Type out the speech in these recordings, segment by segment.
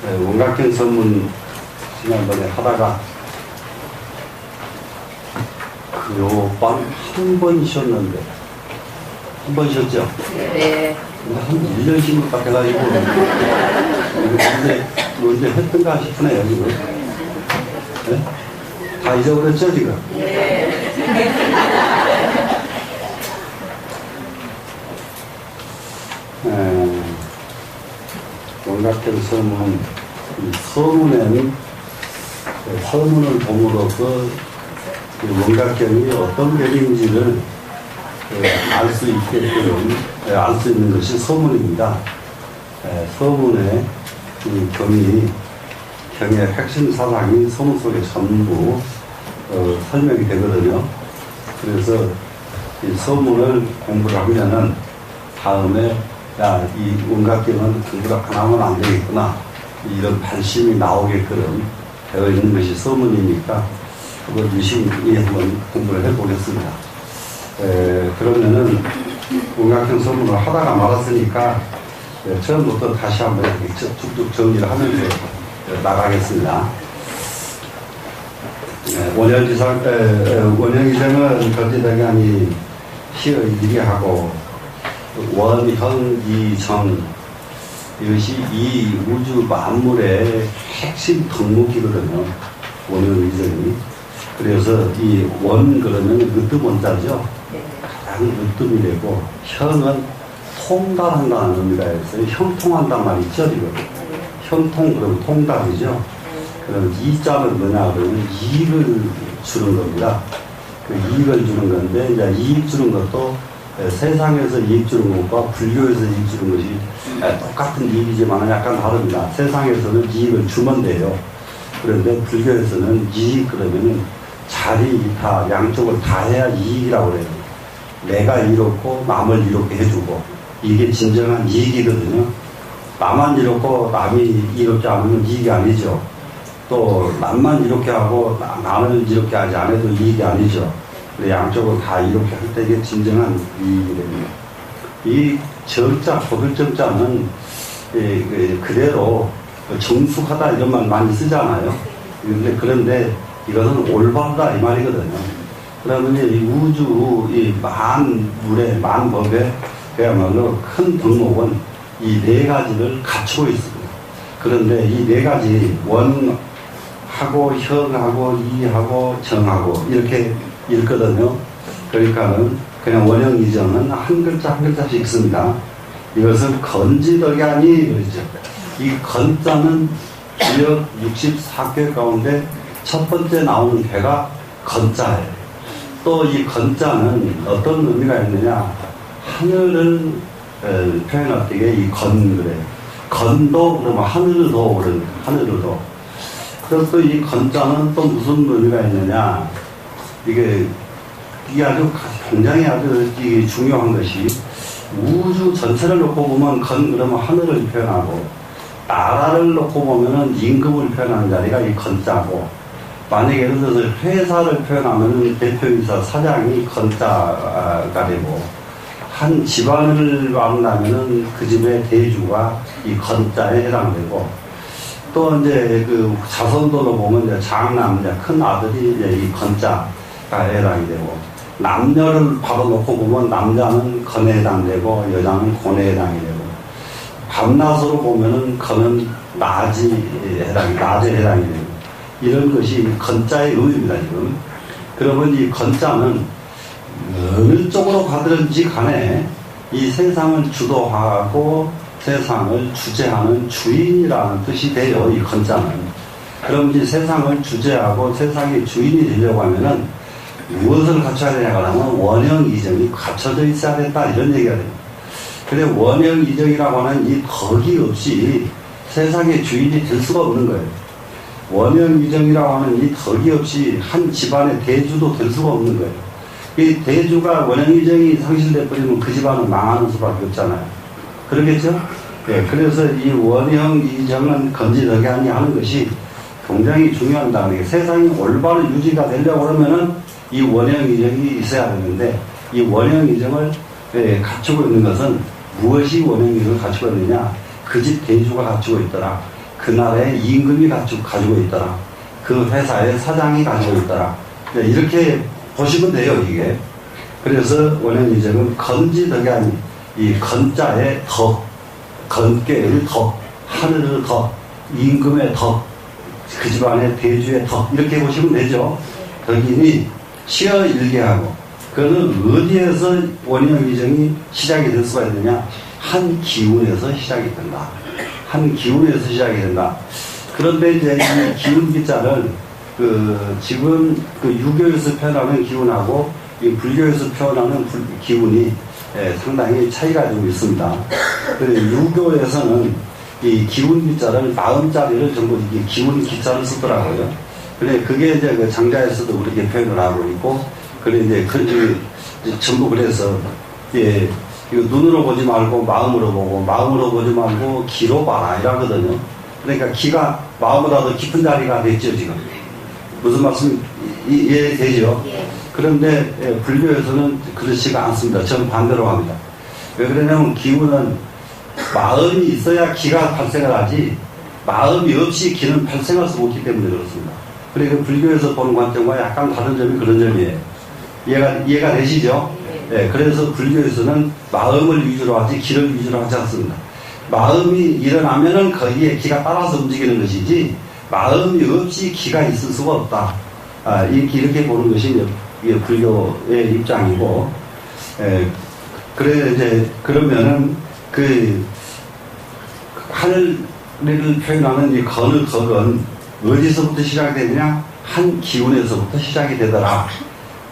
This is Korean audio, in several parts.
원각형 선문 지난번에 하다가 요번 한 번 쉬었는데 한 번 쉬었죠? 네. 한 1년 쉰 것 같아가지고 언제 했던가 싶으네요 지금. 네? 다 잊어버렸죠 지금? 네. 원각형 서문, 서문에는 서문을 봄으로써 원각형이 어떤 별인지를 알 수 있게끔 알 수 있는 것이 서문입니다. 서문의 경의 핵심 사상이 서문 속에 전부 설명이 되거든요. 그래서 이 서문을 공부를 하면은 다음에 이 원각형은 공부를 안 하면 안 되겠구나, 이런 발심이 나오게끔 되어 있는 것이 서문이니까 그걸 유심히 한번 공부를 해보겠습니다. 그러면은 원각형 서문을 하다가 말았으니까 처음부터 다시 한번 이렇게 쭉쭉 정리를 하면서 나가겠습니다. 원형이정은 거제대간이 시의 일이하고 원형이정, 이것이 이 우주 만물의 핵심 덕목이거든요. 원형이정이. 그래서 이 원 그러면 으뜸원자죠. 가장 으뜸이 되고, 형은 통달한다는 의미가 있어요. 형통한단 말이죠, 지금. 형통 그러면 통달이죠. 그럼 이자는 뭐냐 그러면 이익을 주는 겁니다. 그 이익을 주는 건데, 이제 이익 주는 것도 세상에서 이익 주는 것과 불교에서 이익 주는 것이 똑같은 이익이지만 약간 다릅니다. 세상에서는 이익을 주면 돼요. 그런데 불교에서는 이익 그러면은 자리 다 양쪽을 다 해야 이익이라고 그래요. 내가 이롭고 남을 이롭게 해주고, 이게 진정한 이익이거든요. 나만 이롭고 남이 이롭지 않으면 이익이 아니죠. 또 남만 이렇게 하고 나는 이렇게 하지 않아도 이익이 아니죠. 양쪽을 다 이렇게 할 때 이게 진정한 이익이 됩니다. 이 정자, 고들정자는 그대로 정숙하다 이런 말 많이 쓰잖아요. 그런데 이것은 올바르다 이 말이거든요. 그러면 이 우주, 이 만물의, 만법의 그야말로 큰 덕목은 이 네 가지를 갖추고 있습니다. 그런데 이 네 가지, 원하고 형하고 이하고 정하고 이렇게 읽거든요. 그러니까는 그냥 원형이정은 한 글자 한 글자씩 읽습니다. 이것은 건지덕야니 그러죠. 이 건자는 주역 64개 가운데 첫 번째 나오는 개가 건자예요. 또 이 건자는 어떤 의미가 있느냐, 하늘을 표현할 때 이 건 그래요. 건도 그러면 하늘도 그래요. 하늘도. 그래서 또 이 건자는 또 무슨 의미가 있느냐, 이게 아주 굉장히 아주 중요한 것이, 우주 전체를 놓고 보면 건 그러면 하늘을 표현하고, 나라를 놓고 보면은 임금을 표현하는 자리가 이 건자고, 만약에 예를 들어서 회사를 표현하면은 대표이사 사장이 건자가 되고, 한 집안을 말한다면은 그 집의 대주가 이 건자에 해당되고, 또 이제 그 자손도로 보면 이제 장남, 이제 큰 아들이 이제 이 건자가 해당이 되고, 남녀를 바로 놓고 보면 남자는 건에 해당되고 여자는 곤에 해당이 되고, 밤낮으로 보면은 건은 낮에 해당이 되고, 이런 것이 건자의 의미입니다, 지금. 그러면 이 건자는 어느 쪽으로 가든지 간에 이 세상을 주도하고 세상을 주재하는 주인이라는 뜻이 돼요, 이 건자는. 그럼 이 세상을 주재하고 세상의 주인이 되려고 하면은 무엇을 갖춰야 되냐고 하면 원형이정이 갖춰져 있어야 된다, 이런 얘기가 됩니다. 그래, 원형이정이라고 하는 이 덕이 없이 세상의 주인이 될 수가 없는 거예요. 원형이정이라고 하는 이 덕이 없이 한 집안의 대주도 될 수가 없는 거예요. 이 대주가 원형이정이 상실돼 버리면 그 집안은 망하는 수밖에 없잖아요. 그러겠죠? 네, 그래서 이 원형이정은 건지덕양이 하는 것이 굉장히 중요하다는 게, 세상이 올바로 유지가 되려고 하면은 이 원형이정이 있어야 되는데, 이 원형이정을 갖추고 있는 것은 무엇이 원형이정을 갖추고 있느냐? 그 집 대주가 갖추고 있더라. 그 나라의 임금이 가지고 있더라. 그 회사의 사장이 가지고 있더라. 네, 이렇게 보시면 돼요, 이게. 그래서 원형의정은 건지덕이 아닌 이 건자의 덕, 건계의 덕, 하늘의 덕, 임금의 덕, 그 집안의 대주의 덕, 이렇게 보시면 되죠. 덕이니 시어 일개하고, 그거는 어디에서 원형의정이 시작이 될 수가 있느냐? 한 기운에서 시작이 된다. 한 기운에서 시작이 된다. 그런데 이제 이 기운기자를 지금 유교에서 표현하는 기운하고 이 불교에서 표현하는 기운이 상당히 차이가 좀 있습니다. 유교에서는 이 기운기자를 마음자리를 전부 이게 기운기자를 쓰더라고요. 그게 이제 그 장자에서도 그렇게 표현을 하고 있고, 이제 전부 그래서 예, 이거 눈으로 보지 말고 마음으로 보고, 마음으로 보지 말고 기로 봐라 이라거든요. 그러니까 기가 마음보다 더 깊은 자리가 됐죠, 지금. 무슨 말씀 이해되죠? 그런데 불교에서는 그렇지가 않습니다. 전 반대로 합니다. 왜 그러냐면 기운은 마음이 있어야 기가 발생을 하지, 마음이 없이 기는 발생할 수 없기 때문에 그렇습니다. 그러니까 불교에서 보는 관점과 약간 다른 점이 그런 점이에요. 이해가 되시죠? 네, 그래서 불교에서는 마음을 위주로 하지 기를 위주로 하지 않습니다. 마음이 일어나면은 거기에 기가 따라서 움직이는 것이지, 마음이 없이 기가 있을 수가 없다. 이렇게 보는 것이 이게 불교의 입장이고, 그래 이제 그러면은 하늘을 표현하는 이 건의 덕은 어디서부터 시작이 되느냐? 한 기운에서부터 시작이 되더라.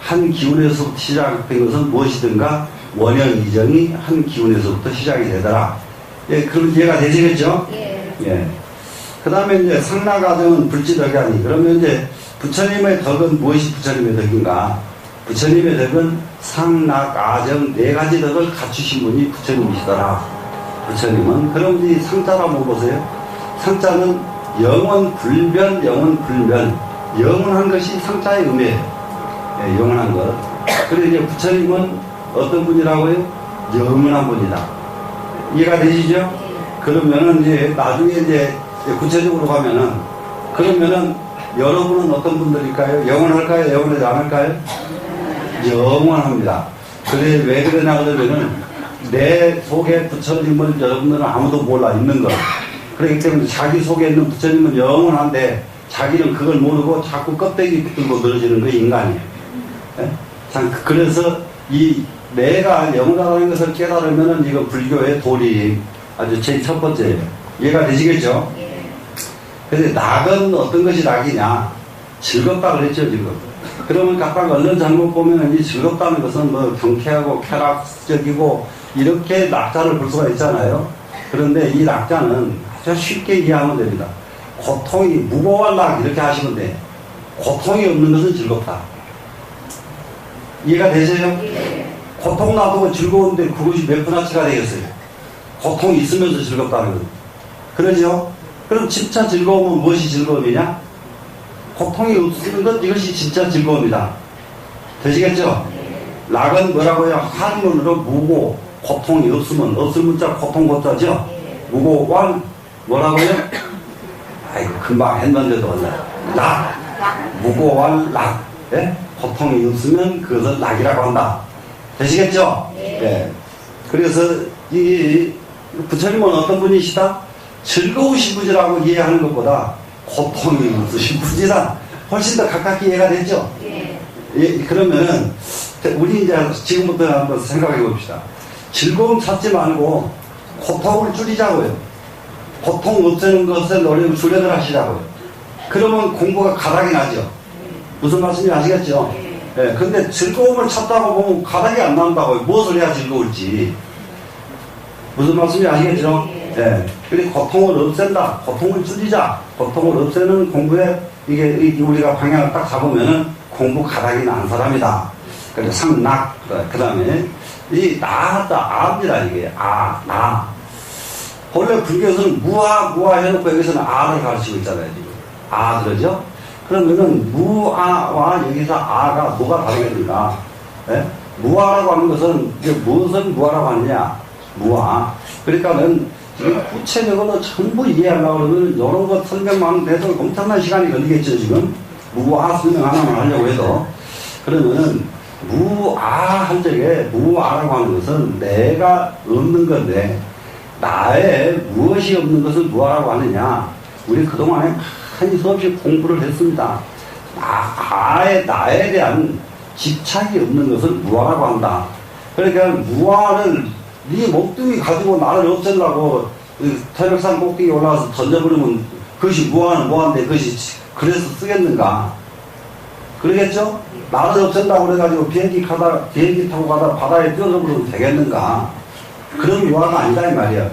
한 기운에서부터 시작된 것은 무엇이든가 원형의정이 한 기운에서부터 시작이 되더라. 예, 그럼 이해가 되시겠죠? 예. 그 다음에 이제 상나가정은 불지덕이 아니, 그러면 이제 부처님의 덕은 무엇이 부처님의 덕인가? 부처님의 덕은 상나가정 네 가지 덕을 갖추신 분이 부처님이시더라. 부처님은. 그럼 이 상자를 한번 보세요. 상자는 영원 불변, 영원 불변. 영원한 것이 상자의 의미예요. 예, 영원한 것. 그리고 이제 부처님은 어떤 분이라고요? 영원한 분이다. 이해가 되시죠? 그러면은 이제 나중에 이제 구체적으로 가면은, 그러면은 여러분은 어떤 분들일까요? 영원할까요? 영원하지 않을까요? 영원합니다. 그래, 왜 그러냐 그러면은 내 속에 부처님을 여러분들은 아무도 몰라 있는 거. 그렇기 때문에 자기 속에 있는 부처님은 영원한데 자기는 그걸 모르고 자꾸 껍데기 붙들고 늘어지는 게 인간이에요. 예? 그래서 이 내가 영원하다는 것을 깨달으면은 이거 불교의 도리 아주 제일 첫 번째예요. 이해가 되시겠죠? 근데 낙은 어떤 것이 낙이냐? 즐겁다 그랬죠, 지금. 그러면 각각 얼른 잘못 보면 이 즐겁다는 것은 뭐 경쾌하고 쾌락적이고 이렇게 낙자를 볼 수가 있잖아요. 그런데 이 낙자는 아주 쉽게 이해하면 됩니다. 고통이 무거운 낙 이렇게 하시면 돼. 고통이 없는 것은 즐겁다. 이해가 되세요? 고통 놔두고 즐거운데 그것이 몇 분어치가 되겠어요? 고통이 있으면서 즐겁다는 거죠. 그러죠? 그럼 진짜 즐거움은 무엇이 즐거움이냐? 고통이 없는 것, 이것이 진짜 즐거움이다. 되시겠죠? 낙은 뭐라고요? 한문으로 무고, 고통이 없으면, 없을 문자 고통 고자죠? 무고왕, 뭐라고요? 아이고, 금방 했는데도 몰라요. 낙, 무고왕, 낙. 예? 고통이 없으면 그것을 낙이라고 한다. 되시겠죠? 예. 그래서 이 부처님은 어떤 분이시다? 즐거우신 분이라고 이해하는 것보다 고통이 없으신 분이다. 훨씬 더 가깝게 이해가 되죠? 예, 그러면은 우리 이제 지금부터 한번 생각해 봅시다. 즐거움 찾지 말고 고통을 줄이자고요. 고통 없애는 것에 노력을 수련을 하시자고요. 그러면 공부가 가닥이 나죠. 무슨 말씀인지 아시겠죠? 예, 근데 즐거움을 찾다고 보면 가닥이 안 나온다고요. 무엇을 해야 즐거울지. 무슨 말씀인지 아시겠죠? 예. 그리고 고통을 없앤다. 고통을 줄이자. 고통을 없애는 공부에 이게 우리가 방향을 딱 잡으면은 공부 가닥이 난 사람이다. 그래서 상낙. 그 다음에 이 나다. 아입니다. 이게 나. 본래 불교에서는 무아 해놓고 여기서는 아를 가르치고 있잖아요. 지금. 그러죠? 그러면은 무아와 여기서 아가 뭐가 다르겠는가? 예? 무아라고 하는 것은 이제 무엇을 무아라고 하느냐? 무아. 그러니까는 구체적으로 전부 이해하려고 그러면 이런 것 설명만 해서 엄청난 시간이 걸리겠죠, 지금. 무아 설명 하나만 하려고 해도. 그러면은, 무아한 적에, 무아라고 하는 것은 내가 없는 건데, 나에 무엇이 없는 것을 무아라고 하느냐. 우리 그동안에 많이 수없이 공부를 했습니다. 나에 대한 집착이 없는 것을 무아라고 한다. 그러니까 무아를 네 목둥이 가지고 나를 없애려고 태백산 꼭대기 올라가서 던져버리면 그것이 무아는 무아인데 그것이 그래서 쓰겠는가? 그러겠죠? 나를 없앤다고 그래가지고 비행기 타고 가다 바다에 뛰어들어버리면 되겠는가? 그런 무아가 아니다 이 말이야.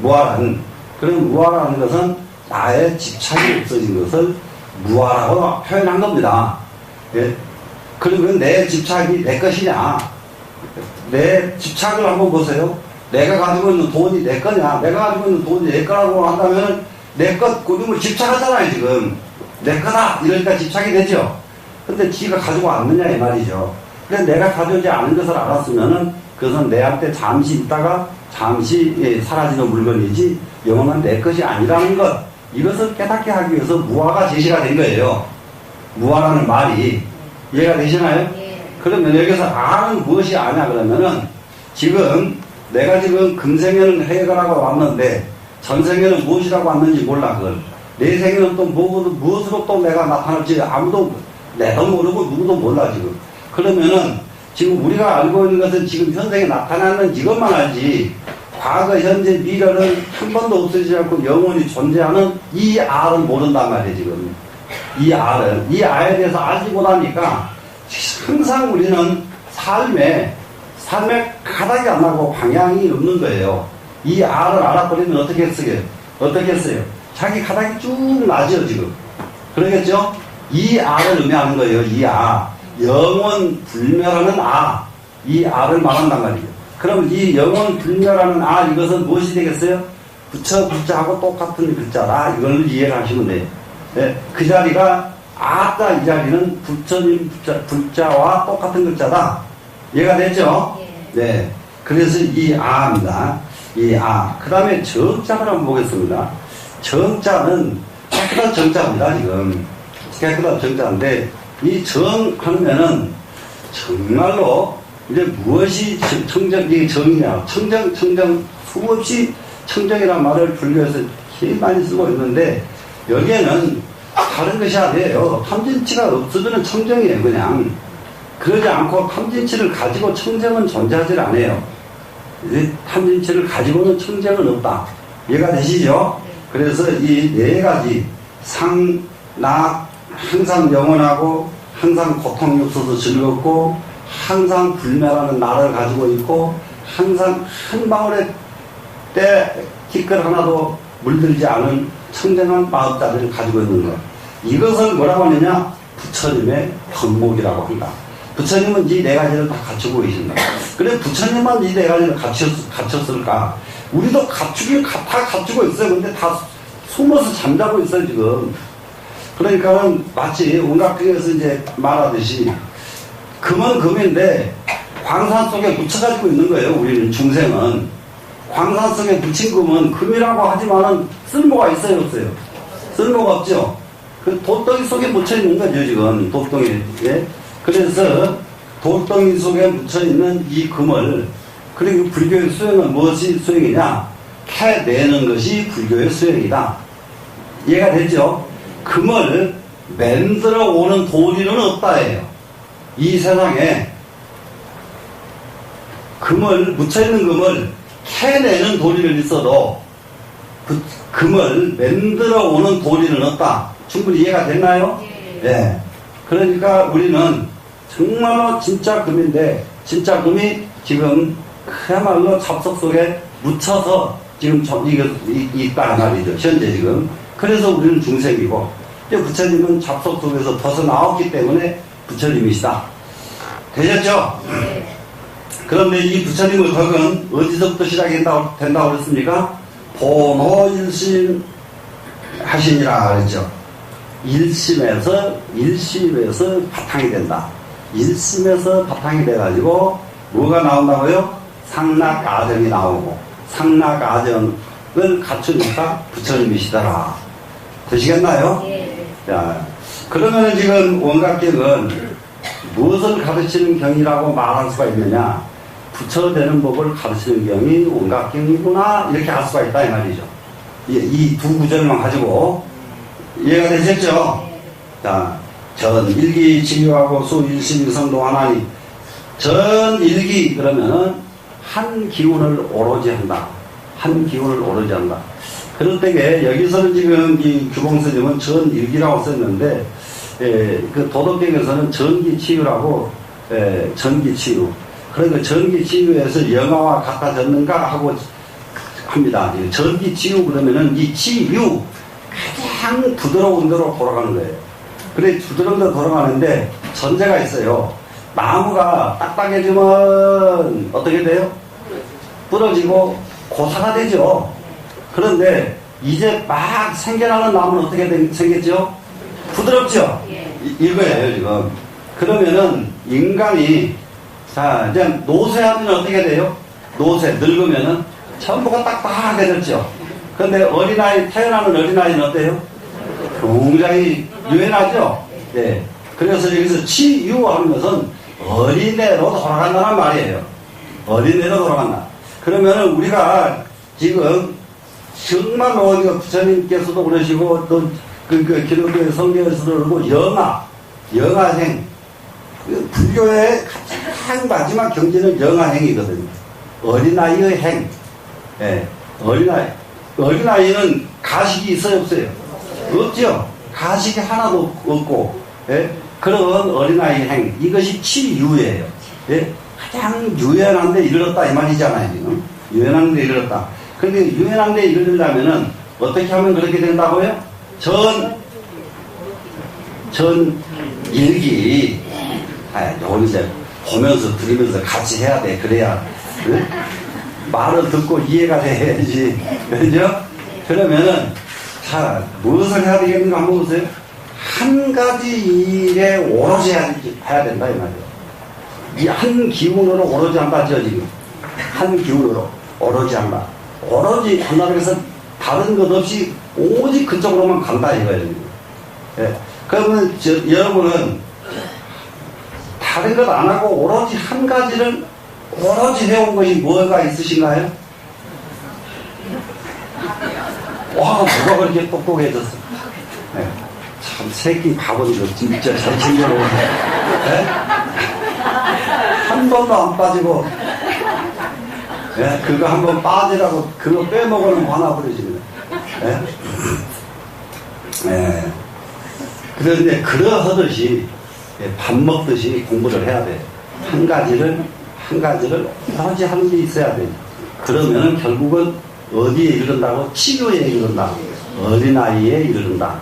무아라는. 그런 무아라는 것은 나의 집착이 없어진 것을 무아라고 표현한 겁니다. 예? 그리고 내 집착이 내 것이냐? 내 집착을 한번 보세요. 내가 가지고 있는 돈이 내 거냐? 내가 가지고 있는 돈이 내 거라고 한다면 내 것, 그림을 집착하잖아요, 지금. 내 거다! 이러니까 집착이 되죠. 근데 지가 가지고 왔느냐, 이 말이죠. 근데 내가 가져오지 않은 것을 알았으면은 그것은 내한테 잠시 있다가 잠시 사라지는 물건이지 영원한 내 것이 아니라는 것. 이것을 깨닫게 하기 위해서 무아가 제시가 된 거예요. 무아라는 말이. 이해가 되시나요? 그러면 여기서 아는 무엇이 아냐 그러면은 지금 내가 지금 금생에는 해결하고 왔는데 전생에는 무엇이라고 왔는지 몰라 그걸. 내 생에는 또 무엇으로 또 내가 나타날지 아무도 내도 모르고 누구도 몰라 지금. 그러면은 지금 우리가 알고 있는 것은 지금 현생에 나타나는 이것만 알지 과거, 현재, 미래는 한 번도 없어지지 않고 영원히 존재하는 이 알은 모른단 말이에요 지금. 이 알은. 이 알에 대해서 알지 못하니까 항상 우리는 삶에 가닥이 안 나고 방향이 없는 거예요. 이 알을 알아버리면 어떻게 했어요? 자기 가닥이 쭉 나죠, 지금. 그러겠죠? 이 알을 의미하는 거예요, 이 알. 영원 불멸하는 알. 이 알을 말한단 말이에요. 그럼 이 영원 불멸하는 알, 이것은 무엇이 되겠어요? 부처하고 똑같은 글자다. 이걸 이해를 하시면 돼요. 네, 그 자리가 아따 이 자리는 부처님 불자와 똑같은 글자다. 이해가 됐죠? 네. 그래서 이 아입니다. 이 아. 그 다음에 정자를 한번 보겠습니다. 정자는 깨끗한 정자입니다, 지금. 깨끗한 정자인데, 이 정 하면은 정말로 이제 무엇이 이게 정이냐. 청정, 수없이 청정이라는 말을 불교에서 제일 많이 쓰고 있는데, 여기에는 다른 것이 아니에요. 탐진치가 없어지는 청정이에요, 그냥. 그러지 않고 탐진치를 가지고 청정은 존재하지 않아요. 탐진치를 가지고는 청정은 없다. 이해가 되시죠? 그래서 이 네 가지 상, 나, 항상 영원하고 항상 고통이 없어서 즐겁고 항상 불멸하는 나를 가지고 있고 항상 한 방울의 때 티끌 하나도 물들지 않은 청정한 마음자리를 가지고 있는 것. 이것을 뭐라고 하느냐? 부처님의 덕목이라고 한다. 부처님은 이 네 가지를 다 갖추고 계신다. 그래 부처님만 이 네 가지를 갖췄을까? 우리도 다 갖추고 있어요. 근데 다 숨어서 잠자고 있어요, 지금. 그러니까는 마치 온각교에서 이제 말하듯이 금은 금인데 광산 속에 묻혀가지고 있는 거예요. 우리는 중생은. 광산 속에 묻힌 금은 금이라고 하지만은 쓸모가 있어요, 없어요? 쓸모가 없죠. 그 돌덩이 속에 묻혀 있는 거죠, 지금. 돌덩이. 예? 그래서 돌덩이 속에 묻혀 있는 이 금을, 그리고 불교의 수행은 무엇이 수행이냐? 캐내는 것이 불교의 수행이다. 이해가 됐죠? 금을 만들어 오는 도리는 없다예요. 이 세상에 묻혀있는 금을 캐내는 도리는 있어도 그 금을 만들어 오는 도리는 없다. 충분히 이해가 됐나요? 네. 그러니까 우리는 정말로 진짜 금인데, 진짜 금이 지금 그야말로 잡석 속에 묻혀서 지금 있다 말이죠. 현재 지금. 그래서 우리는 중생이고, 부처님은 잡석 속에서 벗어나왔기 때문에 부처님이시다. 되셨죠? 네. 그런데 이 부처님의 덕은 어디서부터 시작이 된다고 그랬습니까? 본호일심 하시니라 그랬죠. 일심에서 바탕이 된다. 일심에서 바탕이 돼가지고 뭐가 나온다고요? 상락아정이 나오고, 상락아정 갖추니까 부처님이시더라. 되시겠나요? 예. 자, 그러면 지금 원각경은 무엇을 가르치는 경이라고 말할 수가 있느냐? 부처 되는 법을 가르치는 경이 원각경이구나, 이렇게 할 수가 있다, 이 말이죠. 이 두 구절만 가지고 이해가 되셨죠? 자, 전일기 치유하고 수일심일성도 하나니, 전일기 그러면은 한 기운을 오로지 한다. 한 기운을 오로지 한다. 그럴 때에 여기서는 지금 이 규봉스님은 전일기라고 썼는데, 그 도덕경에서는 전기치유라고, 전기치유. 그러니까 전기치유에서 영화와 같아졌는가 하고 합니다. 전기치유 그러면은 이 치유, 가장 부드러운 대로 돌아가는 거예요. 그래, 부드러운 대로 돌아가는데 전제가 있어요. 나무가 딱딱해지면 어떻게 돼요? 부러지고 고사가 되죠. 그런데 이제 막 생겨나는 나무는 어떻게 생겼죠? 부드럽죠? 이거예요, 지금. 그러면은 인간이, 자, 이제 노쇠하면 어떻게 돼요? 노쇠, 늙으면은 전부가 딱딱하게 됐죠. 그런데 어린아이, 태어나는 어린아이는 어때요? 굉장히 유연하죠? 네. 그래서 여기서 치유하는 것은 어린애로 돌아간다는 말이에요. 어린애로 돌아간다. 그러면은 우리가 지금 정말로 부처님께서도 그러시고 또 기독교의 성경에서도 그러고 영아행. 불교의 가장 마지막 경지는 영아행이거든요. 어린아이의 행. 예, 어린아이는 가식이 있어요, 없어요? 없죠? 가식이 하나도 없고, 예? 그런 어린아이 행. 이것이 치유예요. 예? 가장 유연한 데 이르렀다, 이 말이잖아요, 지금. 유연한 데 이르렀다. 근데 유연한 데 이르려면은 어떻게 하면 그렇게 된다고요? 전일기. 요건 이제 보면서 들으면서 같이 해야 돼. 그래야, 응? 말을 듣고 이해가 돼야지. 그죠? 그러면은, 자, 무엇을 해야 되겠는가 한번 보세요. 한 가지 일에 오로지 해야 된다, 이 말이에요. 이 한 기운으로 오로지 한다죠, 지금. 한 기운으로 오로지 한다. 오로지 한다고 해서 다른 것 없이 오직 그쪽으로만 간다, 이거예요. 예. 그러면 여러분은 다른 것 안 하고 오로지 한 가지를 오로지 해온 것이 뭐가 있으신가요? 와, 누가 그렇게 똑똑해졌어. 네. 참, 새끼 바보들 진짜 잘 챙겨놓은. 네? 한 번도 안 빠지고, 네? 그거 한 번 빠지라고 그거 빼먹으면 화나버리십니다. 네? 네. 그런데 그러하듯이 밥 먹듯이 공부를 해야 돼. 한 가지를 오로지 하는 게 있어야 돼. 그러면은 결국은 어디에 이른다고? 치유에 이른다. 어린아이에 이른다.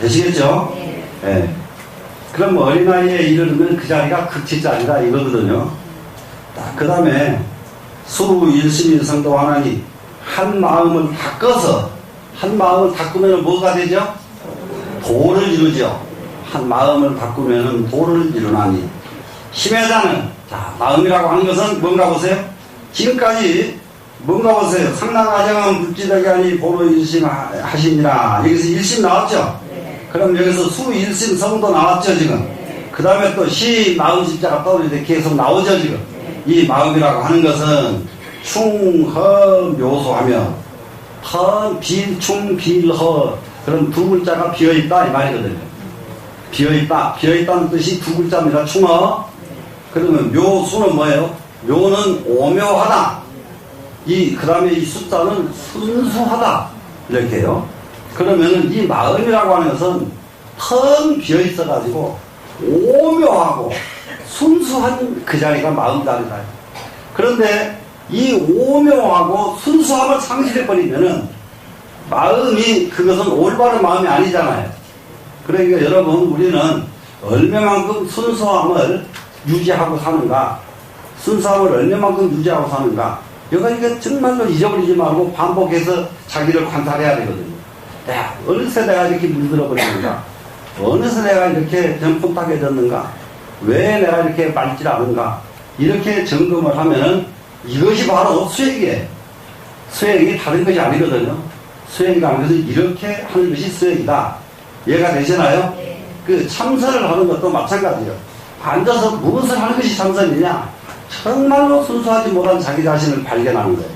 되시겠죠? 네. 그럼 어린아이에 이르면 그 자리가 극치자리다 이거거든요. 그 다음에 수일심일성도 하나니 한 마음을 바꿔서 한 마음을 바꾸면 뭐가 되죠? 도를 이루죠. 한 마음을 바꾸면 도를 이루나니 심해자는, 자, 마음이라고 하는 것은 뭔가 보세요. 지금까지 뭔가 보세요. 상당하장은 물지덕이 아니 보로 일심 하시니라. 여기서 일심 나왔죠? 그럼 여기서 수일심 성도 나왔죠, 지금? 그 다음에 또 시, 마음, 십자가 떠오르는데 계속 나오죠, 지금? 이 마음이라고 하는 것은 충허 묘소하며 헌, 빌, 충, 빌, 허. 그럼 두 글자가 비어있다, 이 말이거든요. 비어있다. 비어있다는 뜻이 두 글자입니다. 충허. 그러면 묘수는 뭐예요? 묘는 오묘하다. 그 다음에 이 숫자는 순수하다. 이렇게 해요. 그러면은 이 마음이라고 하는 것은 텅 비어있어가지고 오묘하고 순수한 그 자리가 마음 자리다. 그런데 이 오묘하고 순수함을 상실해버리면은 마음이, 그것은 올바른 마음이 아니잖아요. 그러니까 여러분, 우리는 얼마만큼 순수함을 유지하고 사는가, 순수함을 얼마만큼 유지하고 사는가, 이거 정말로 잊어버리지 말고 반복해서 자기를 관찰해야 되거든요. 야, 어느새 내가 이렇게 물들어버리는가, 어느새 내가 이렇게 전폭탁해졌는가, 왜 내가 이렇게 맑지 않은가, 이렇게 점검을 하면은 이것이 바로 수액이에요. 수행이 다른 것이 아니거든요. 수행이라는 것은 이렇게 하는 것이 수행이다. 이해가 되시나요? 그 참선을 하는 것도 마찬가지예요. 앉아서 무엇을 하는 것이 참선이냐? 정말로 순수하지 못한 자기 자신을 발견하는 거예요.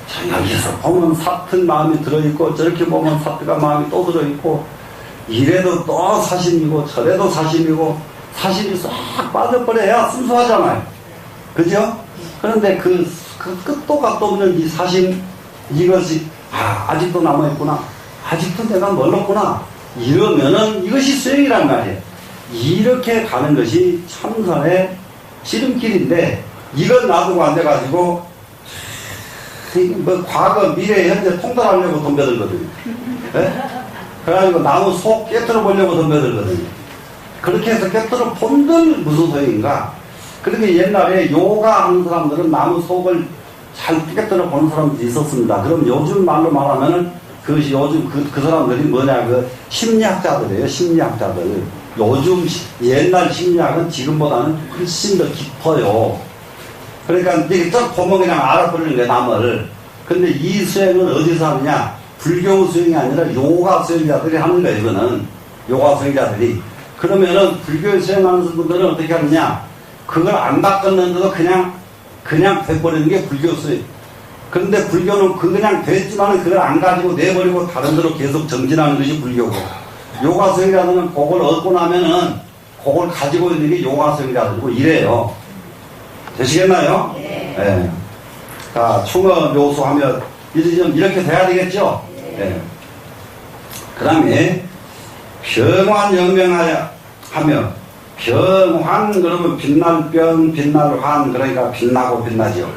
자, 여기서 보면 사튼 마음이 들어있고, 저렇게 보면 사트가 마음이 또 들어있고, 이래도 또 사심이고, 저래도 사심이고, 사심이 싹 빠져버려야 순수하잖아요. 그죠? 그런데 그 끝도 값도 없는 이 사심, 이것이, 아직도 남아있구나. 아직도 내가 멀었구나. 이러면은 이것이 수행이란 말이에요. 이렇게 가는 것이 참선의 지름길인데, 이건 놔두고 앉아가지고, 뭐 과거, 미래, 현재 통달하려고 덤벼들거든요. 네? 그래가지고 나무 속 깨뜨려 보려고 덤벼들거든요. 그렇게 해서 깨뜨려 본들 무슨 소용인가? 그렇게 옛날에 요가 하는 사람들은 나무 속을 잘 깨뜨려 보는 사람들이 있었습니다. 그럼 요즘 말로 말하면은 그것이 요즘 그 사람들이 뭐냐, 그 심리학자들이에요. 심리학자들. 요즘 옛날 심리학은 지금보다는 훨씬 더 깊어요. 그러니까 이게 딱 보면 그냥 알아버리는 거예요, 남을. 근데 이 수행은 어디서 하느냐? 불교 수행이 아니라 요가 수행자들이 하는 거예요, 이거는. 요가 수행자들이. 그러면은 불교 수행하는 분들은 어떻게 하느냐? 그걸 안 닦았는데도 그냥 돼버리는 게 불교 수행. 그런데 불교는 그냥 됐지만은 그걸 안 가지고 내버리고 다른 데로 계속 정진하는 것이 불교고. 요가 수행자들은 그걸 얻고 나면은 그걸 가지고 있는 게 요가 수행자들이고 이래요. 되시겠나요? 네. 자, 충어 묘수하면 이렇게 돼야 되겠죠? 네. 그 다음에 병환 영명하여 하며, 병환 그러면 빛날 병, 빛날 환, 그러니까 빛나고 빛나지요.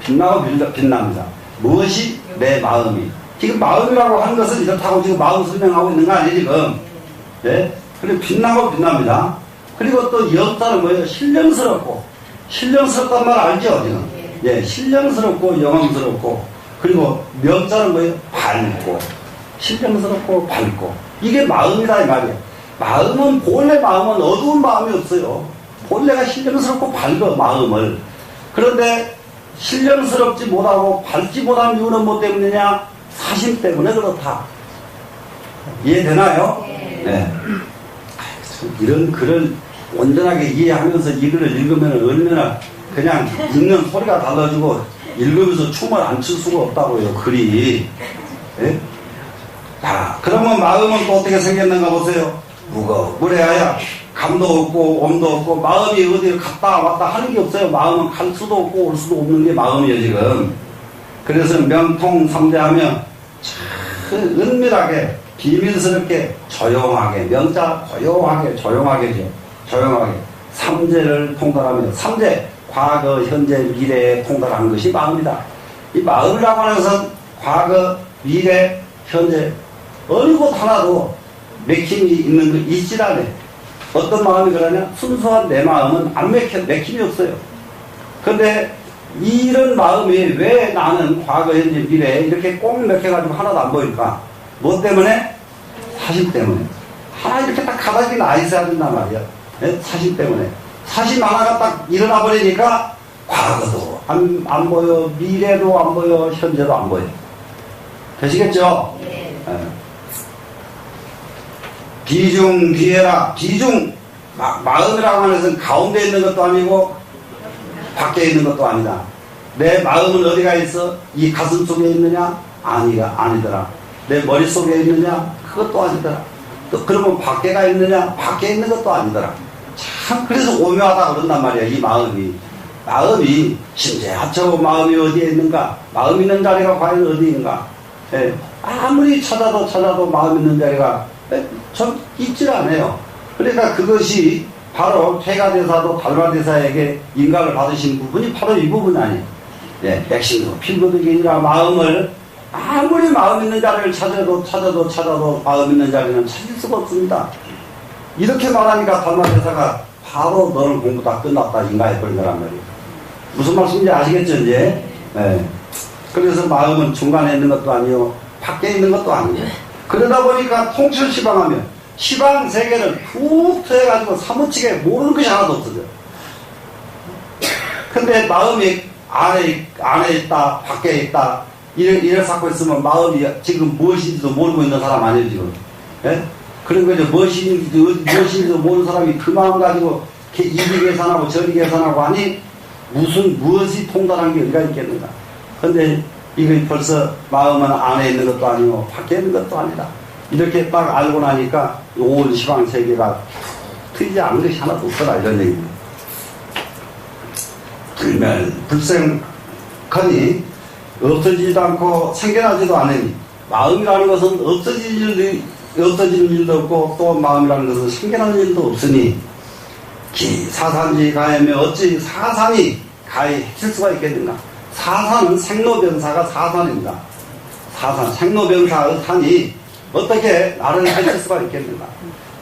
빛나고 빛납니다. 무엇이? 내 마음이. 지금 마음이라고 하는 것은 이렇다고 지금 마음 설명하고 있는 거 아니에요, 지금? 예? 그리고 빛나고 빛납니다. 그리고 또 영자는 뭐예요? 신령스럽고. 신령스럽단 말 알죠, 지금? 예, 신령스럽고 영험스럽고. 그리고 명자는 뭐예요? 밝고. 신령스럽고 밝고. 이게 마음이다, 이 말이에요. 마음은, 본래 마음은 어두운 마음이 없어요. 본래가 신령스럽고 밝어, 마음을. 그런데 신령스럽지 못하고 밝지 못한 이유는 뭐 때문이냐? 사심 때문에 그렇다. 이해되나요? 네. 이런 글을 온전하게 이해하면서 이 글을 읽으면 얼마나 그냥 읽는 소리가 달라지고 읽으면서 춤을 안 출 수가 없다고요, 글이. 네? 자, 그러면 마음은 또 어떻게 생겼는가 보세요. 무거워야 감도 없고 엄도 없고 마음이 어디를 갔다 왔다 하는 게 없어요. 마음은 갈 수도 없고 올 수도 없는 게 마음이에요, 지금. 그래서 명통삼재하면 참 은밀하게 비밀스럽게 조용하게, 명자 조용하게죠. 조용하게 삼재를 통달하며, 삼재 과거, 현재, 미래에 통달하는 것이 마음이다. 이 마음이라고 하는 것은 과거, 미래, 현재 어느 곳 하나도 맥힘이 있는 거 있질 않아요. 어떤 마음이 그러냐? 순수한 내 마음은 안 맥힘이 없어요. 그런데 이런 마음이 왜 나는 과거, 현재, 미래에 이렇게 꼭 맥혀가지고 하나도 안 보일까? 뭐 때문에? 사심 때문에. 하나 이렇게 딱 가닥이 나 있어야 된단 말이야. 네? 사심 때문에. 사심 하나가 딱 일어나 버리니까 과거도 안 보여, 미래도 안 보여, 현재도 안 보여. 되시겠죠? 네. 비중, 비해라. 비중, 마음이라고 하는 것은 가운데 있는 것도 아니고 밖에 있는 것도 아니다. 내 마음은 어디가 있어? 이 가슴 속에 있느냐? 아니더라. 내 머릿속에 있느냐? 그것도 아니더라. 또 그러면 밖에가 있느냐? 밖에 있는 것도 아니더라. 참 그래서 오묘하다 그런단 말이야, 이 마음이. 마음이 심재하처 마음이 어디에 있는가? 마음 있는 자리가 과연 어디인가? 예. 아무리 찾아도 마음 있는 자리가 전 있질 않아요. 그러니까 그것이 바로 퇴가대사도 달마대사에게 인가를 받으신 부분이 바로 이 부분 아니에요. 예, 백신도 필거득이니라 마음을 아무리 마음 있는 자리를 찾아도 마음 있는 자리는 찾을 수가 없습니다. 이렇게 말하니까 달마대사가 바로 너는 공부 다 끝났다 인가해버린 거란 말이에요. 무슨 말씀인지 아시겠죠, 이제? 예. 그래서 마음은 중간에 있는 것도 아니요, 밖에 있는 것도 아니에요. 그러다 보니까 통철시방하면 시방 세계를 푹 트여가지고 사무치게 모르는 것이 하나도 없어요. 근데 마음이 안에 있다, 밖에 있다, 이래 쌓고 있으면 마음이 지금 무엇인지도 모르고 있는 사람 아니에요, 지금. 예? 그리고 이제 무엇인지도 모르는 사람이 그 마음 가지고 이리 계산하고 저리 계산하고 하니 무엇이 통달한 게 어디가 있겠는가. 근데 이거 벌써 마음은 안에 있는 것도 아니고 밖에 있는 것도 아니다. 이렇게 딱 알고 나니까 온 시방 세계가 틀리지 않은 것이 하나도 없더라, 이런 얘기입니다. 불생하니 없어지지도 않고 생겨나지도 않으니 마음이라는 것은 없어지는 일도 없고 또 마음이라는 것은 생겨나는 일도 없으니 사산지 가야며 어찌 사산이 가히 해칠 수가 있겠는가. 사산은 생로병사가 사산입니다. 사산, 생로병사의 산이 어떻게 나를 해칠 수가 있겠는가.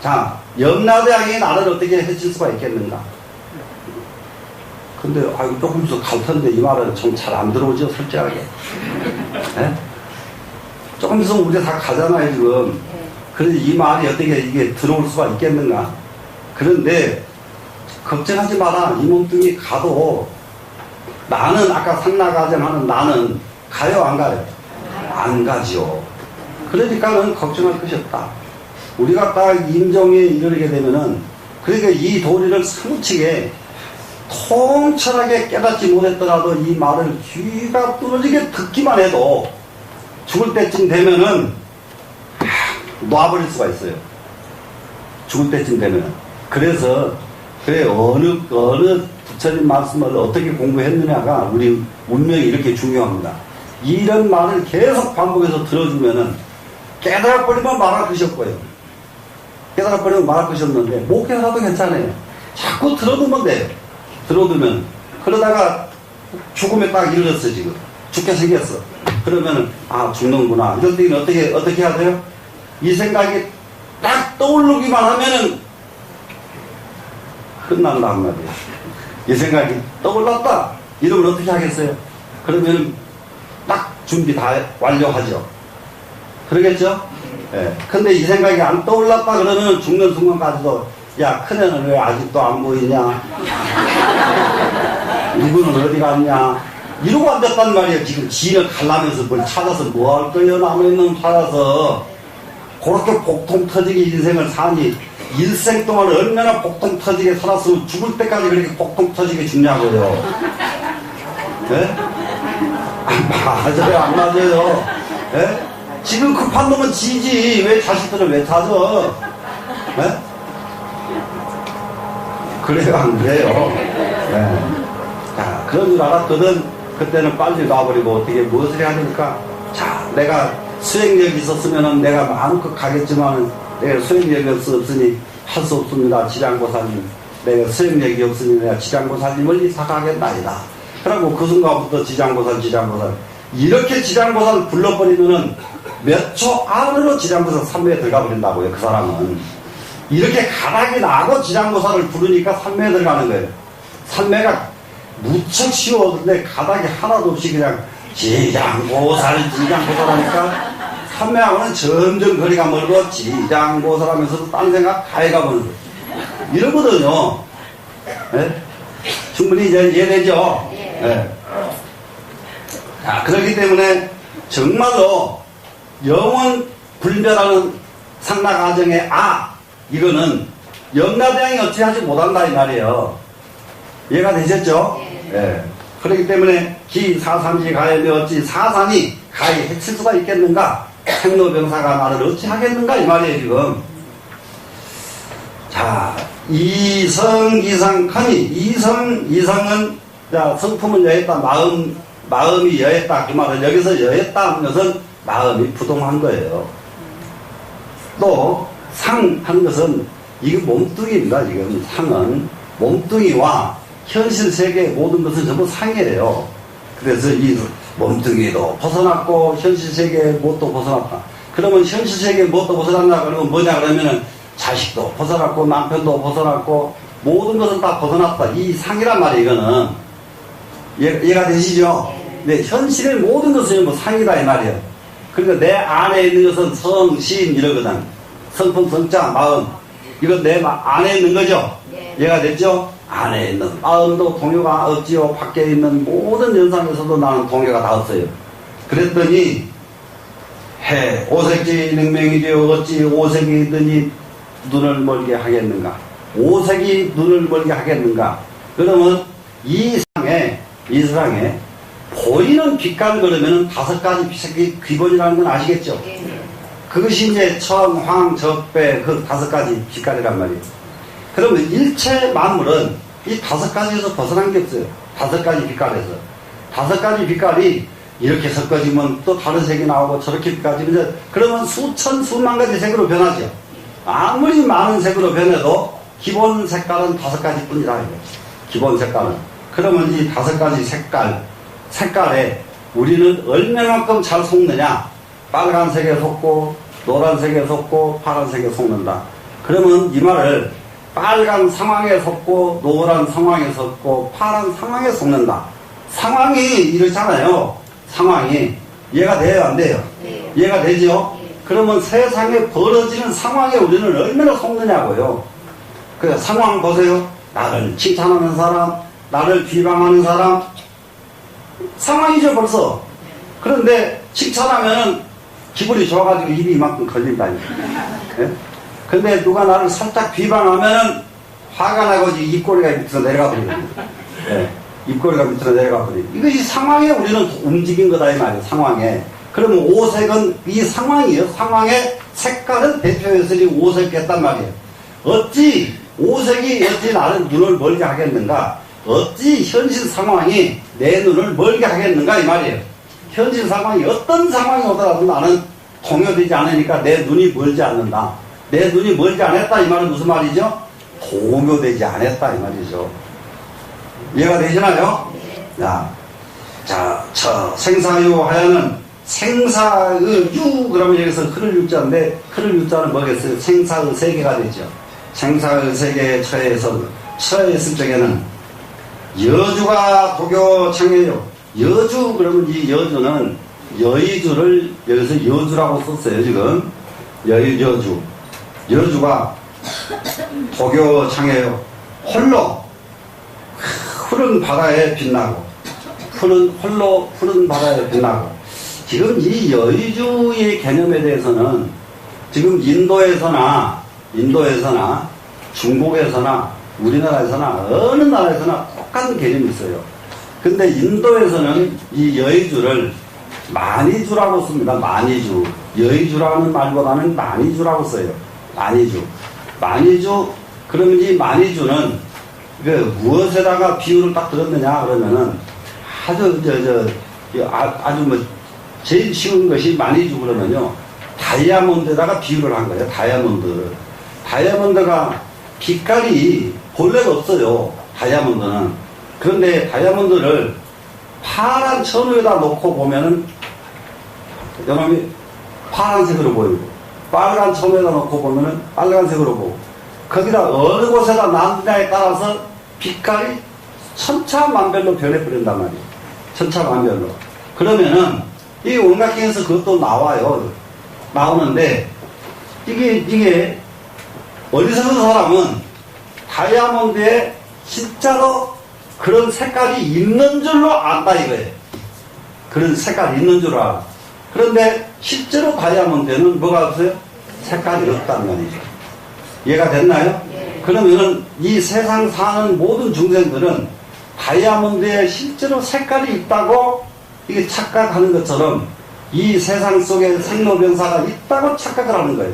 자, 염라대왕이 나를 어떻게 해칠 수가 있겠는가. 근데 조금 더 갈 텐데 이 말은 좀 잘 안 들어오죠, 솔직하게. 네? 조금 있으면 우리 다 가잖아요, 지금. 그런데 이 말이 어떻게 이게 들어올 수가 있겠는가. 그런데 걱정하지 마라. 이 몸뚱이 가도 나는 아까 상나가정하는 나는 가요, 안 가요? 안 가지요. 그러니까는 걱정할 것이 없다. 우리가 딱 임종에 이르게 되면은 그러니까 이 도리를 사무치게 통철하게 깨닫지 못했더라도 이 말을 귀가 뚫어지게 듣기만 해도 죽을 때쯤 되면은 놔버릴 수가 있어요. 죽을 때쯤 되면은. 그래서 그래 어느 부처님 말씀을 어떻게 공부했느냐가 우리 운명이 이렇게 중요합니다. 이런 말을 계속 반복해서 들어주면은 깨달아버리면 말할 것이 없고요. 깨달아버리면 말할 것이 없는데 못 깨달아도 괜찮아요. 자꾸 들어두면 돼요. 들어두면 그러다가 죽음에 딱 이르렀어. 지금 죽게 생겼어. 그러면은 죽는구나. 이럴 때는 어떻게 해야 돼요? 이 생각이 딱 떠오르기만 하면은 끝난단 말이에요. 이 생각이 떠올랐다 이러면 어떻게 하겠어요? 그러면 딱 준비 다 완료하죠. 그러겠죠? 예. 근데 이 생각이 안 떠올랐다 그러면 죽는 순간까지도 야, 큰애는 왜 아직도 안 보이냐? 누구는 어디 갔냐? 이러고 앉았단 말이에요. 지금 지를 갈라면서 뭘 찾아서 뭐 할 거예요? 남아있는 찾아서. 그렇게 복통 터지게 인생을 사니, 일생 동안 얼마나 복통 터지게 살았으면 죽을 때까지 그렇게 복통 터지게 죽냐고요. 예? 맞아요, 안 맞아요? 예? 지금 급한 놈은 지지. 왜 자식들을 왜 찾아? 예? 그래요, 안 그래요? 네. 자, 그런 줄 알았거든. 그때는 빨리 놔버리고 어떻게 무엇을 해야 되니까. 자, 내가 수행력이 있었으면 내가 마음껏 가겠지만 내가 수행력이 없으니 할 수 없습니다. 지장보살님. 내가 수행력이 없으니 내가 지장보살님을 이사가겠나이다. 그러고 그 순간부터 지장보살. 이렇게 지장보살 불러버리면은 몇 초 안으로 지장보살 산매에 들어가 버린다고요, 그 사람은. 이렇게 가닥이 나고 지장보살을 부르니까 산매에 들어가는 거예요. 산매가 무척 쉬웠는데 가닥이 하나도 없이 그냥 지장보살 하니까 산매하고는 점점 거리가 멀고 지장보살 하면서도 딴 생각 다 해가버리는 거예요. 이러거든요. 네? 충분히 이제 이해되죠? 네. 자, 그렇기 때문에 정말로 영원 불멸하는 상락아정의 이거는 염라대왕이 어찌하지 못한다 이 말이에요. 이해가 되셨죠? 네. 그렇기 때문에 기사산지 가야며 어찌 사산이 가히 해칠 수가 있겠는가? 생로병사가 나를 어찌하겠는가 이 말이에요 지금. 자, 이성이상하니 이성은 자 성품은 여했다. 마음이 여했다. 그 말은 여기서 여했다 하는 것은 마음이 부동한 거예요. 또 상 하는 것은 이게 몸뚱이입니다. 지금 상은 몸뚱이와 현실 세계의 모든 것은 전부 상이에요. 그래서 이 몸뚱이도 벗어났고 현실 세계의 뭣도 벗어났다. 그러면 현실 세계의 뭣도 벗어났나 그러면 뭐냐 그러면은 자식도 벗어났고 남편도 벗어났고 모든 것은 다 벗어났다. 이 상이란 말이에요. 이거는 이해가 되시죠? 네, 현실의 모든 것은 뭐 상이다 이 말이에요. 그러니까 내 안에 있는 것은 성, 심 이러거든. 성품, 성자, 마음. 이건 내 안에 있는 거죠? 이해가 됐죠? 안에 있는 마음도 동요가 없지요. 밖에 있는 모든 연상에서도 나는 동요가 다 없어요. 그랬더니 해 오색지 능명이되어 어찌 오색이더니 눈을 멀게 하겠는가. 오색이 눈을 멀게 하겠는가. 그러면 이 세상에 보이는 빛깔 그러면은 5가지 빛이 기본이라는 건 아시겠죠? 그것이 이제 청, 황, 적배 그 5가지 빛깔이란 말이에요. 그러면 일체 만물은 이 5가지에서 벗어난 게 없어요. 5가지 빛깔에서. 5가지 빛깔이 이렇게 섞어지면 또 다른 색이 나오고 저렇게 빛깔지면 그러면 수천 수만 가지 색으로 변하죠. 아무리 많은 색으로 변해도 기본 색깔은 5가지 뿐이다 이거죠. 기본 색깔은. 그러면 이 5가지 색깔에 우리는 얼마만큼 잘 속느냐. 빨간색에 속고 노란색에 속고 파란색에 속는다. 그러면 이 말을 빨간 상황에 속고 노란 상황에 속고 파란 상황에 속는다. 상황이 이렇잖아요. 상황이 이해가 돼요 안 돼요? 네. 이해가 되죠? 네. 그러면 세상에 벌어지는 상황에 우리는 얼마나 속느냐고요. 그 상황 보세요. 나를 칭찬하는 사람, 나를 비방하는 사람, 상황이죠 벌써. 그런데 칭찬하면은 기분이 좋아가지고 입이 이만큼 걸린다니까. 예? 근데 누가 나를 살짝 비방하면은 화가 나고 입꼬리가 밑으로 내려가 버리거든요. 예. 입꼬리가 밑으로 내려가 버리고. 이것이 상황에 우리는 움직인 거다 이 말이에요. 상황에. 그러면 오색은 이 상황이에요. 상황의 색깔을 대표해서 오색했단 말이에요. 어찌 오색이 어찌 나를 눈을 멀게 하겠는가. 어찌 현실 상황이 내 눈을 멀게 하겠는가 이 말이에요. 현실 상황이 어떤 상황이 오더라도 나는 동요되지 않으니까 내 눈이 멀지 않는다. 내 눈이 멀지 않았다 이 말은 무슨 말이죠? 동요되지 않았다 이 말이죠. 이해가 되시나요? 자, 생사유 하여는 생사의 유 그러면 여기서 흐를 유자인데 흐를 유자는 뭐겠어요? 생사의 세계가 되죠. 생사의 세계에 처해있을 적에는 여주가 도교 창해요. 여주 그러면 이 여주는 여의주를 여기서 여주라고 썼어요 지금. 여주가 도교 창해요. 홀로 푸른 바다에 빛나고 푸른 바다에 빛나고. 지금 이 여의주의 개념에 대해서는 지금 인도에서나 중국에서나 우리나라에서나 어느 나라에서나 똑같은 개념이 있어요. 근데 인도에서는 이 여의주를 마니주라고 씁니다. 마니주. 여의주라는 말보다는 마니주라고 써요. 마니주. 그러면 이 마니주는 무엇에다가 비유를 딱 들었느냐 그러면은 아주 제일 쉬운 것이 마니주 그러면요. 다이아몬드에다가 비유를 한 거예요. 다이아몬드가 빛깔이 본래가 없어요. 다이아몬드는. 그런데 다이아몬드를 파란 천우에다 놓고 보면은 여러분이 파란색으로 보이고 빨간 천우에다 놓고 보면은 빨간색으로 보고 거기다 어느 곳에다 놨느냐에 따라서 빛깔이 천차만별로 변해버린단 말이에요. 천차만별로. 그러면은 이 온갖경에서 그것도 나와요. 나오는데 이게 어리석은 사람은 다이아몬드에 진짜로 그런 색깔이 있는 줄로 안다 이거예요. 그런 색깔이 있는 줄 알아. 그런데 실제로 다이아몬드에는 뭐가 없어요? 색깔이 없단 말이죠. 이해가 됐나요? 네. 그러면은 이 세상 사는 모든 중생들은 다이아몬드에 실제로 색깔이 있다고 이게 착각하는 것처럼 이 세상 속에 생로병사가 있다고 착각을 하는 거예요.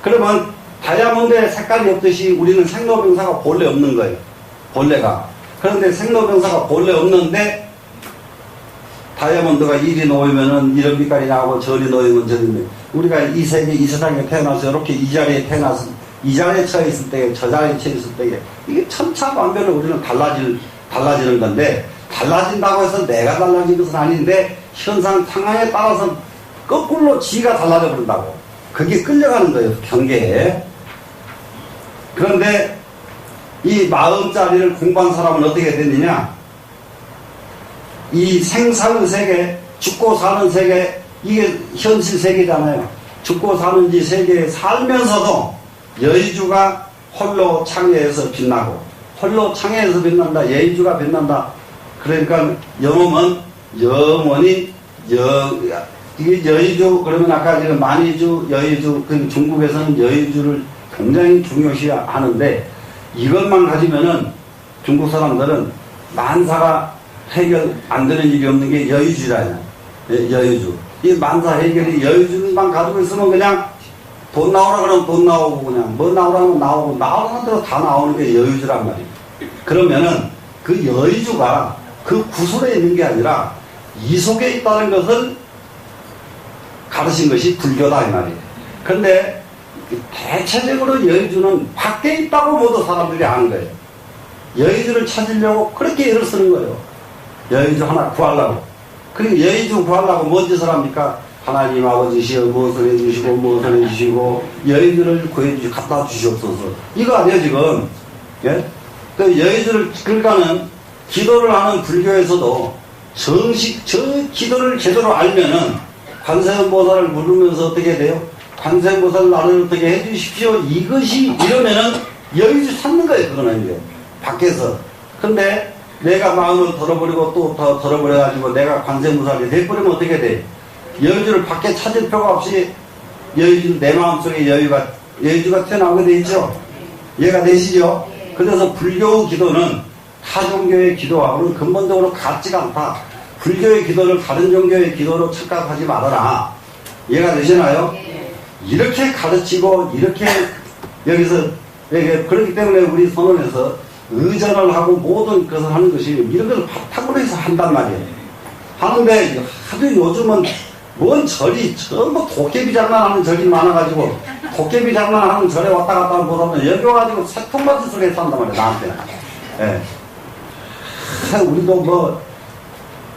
그러면 다이아몬드에 색깔이 없듯이 우리는 생로병사가 본래 없는 거예요. 본래가. 그런데 생로병사가 본래 없는데 다이아몬드가 이리 놓이면은 이런 빛깔이 나오고 저리 놓이면 저리 놓이면 우리가 이 세상에 태어나서 이렇게 이 자리에 태어나서 이 자리에 처해 있을 때 저 자리에 처해 있을 때 이게 천차만별로 우리는 달라지는 건데 달라진다고 해서 내가 달라진 것은 아닌데 현상 상황에 따라서 거꾸로 지가 달라져 버린다고. 그게 끌려가는 거예요. 경계에. 그런데 이 마음자리를 공부한 사람은 어떻게 됐느냐? 이 생사의 세계, 죽고 사는 세계, 이게 현실 세계잖아요. 죽고 사는 이 세계에 살면서도 여의주가 홀로 창해에서 빛나고 홀로 창해에서 빛난다. 여의주가 빛난다. 그러니까 영혼은 영원히 이게 여의주, 그러면 아까 지금 만의주, 여의주, 그 중국에서는 여의주를 굉장히 중요시 하는데, 이것만 가지면은 중국 사람들은 만사가 해결 안 되는 일이 없는 게 여의주라요. 여의주. 이 만사 해결이 여의주만 가지고 있으면 그냥 돈 나오라 그러면 돈 나오고, 그냥 뭐 나오라면 나오고, 나오는 대로 다 나오는 게 여의주란 말이에요. 그러면은 그 여의주가 그 구설에 있는 게 아니라 이 속에 있다는 것을 가르친 것이 불교다 이 말이에요. 근데 대체적으로 여의주는 밖에 있다고 모두 사람들이 아는 거예요. 여의주를 찾으려고 그렇게 애를 쓰는 거예요. 여의주 하나 구하려고. 그리고 여의주 구하려고 뭔 짓을 합니까? 하나님 아버지시여 무엇을 해주시고 무엇을 해주시고 여의주를 구해주시고 갖다 주시옵소서. 이거 아니에요 지금. 예? 그 여의주를 그러니까는 기도를 하는 불교에서도 정식 저 기도를 제대로 알면은 관세음보살을 물으면서 어떻게 돼요? 관세음보살 나를 어떻게 해주십시오. 이것이 이러면은 여의주 찾는 거예요. 그거는 이제 밖에서. 근데 내가 마음을 덜어버리고 또 더 덜어버려가지고 내가 관세음보살이 돼버리면 어떻게 돼? 여의주를 밖에 찾을 필요가 없이 여의주 내 마음속에 여의주가 튀어나오게 돼 있죠. 이해가 되시죠? 그래서 불교 기도는 타 종교의 기도하고는 근본적으로 같지가 않다. 불교의 기도를 다른 종교의 기도로 착각하지 말아라. 이해가 되시나요? 이렇게 가르치고 이렇게 여기서 그렇기 때문에 우리 선언에서 의전을 하고 모든 것을 하는 것이 이런 것을 바탕으로 해서 한단 말이에요. 하는데 하도 요즘은 뭔 절이 전부 도깨비 장난하는 절이 많아가지고 도깨비 장난하는 절에 왔다 갔다 하는 보다는 여기 와가지고 새통맞은 소리 했단 말이에요. 나한테. 예. 우리도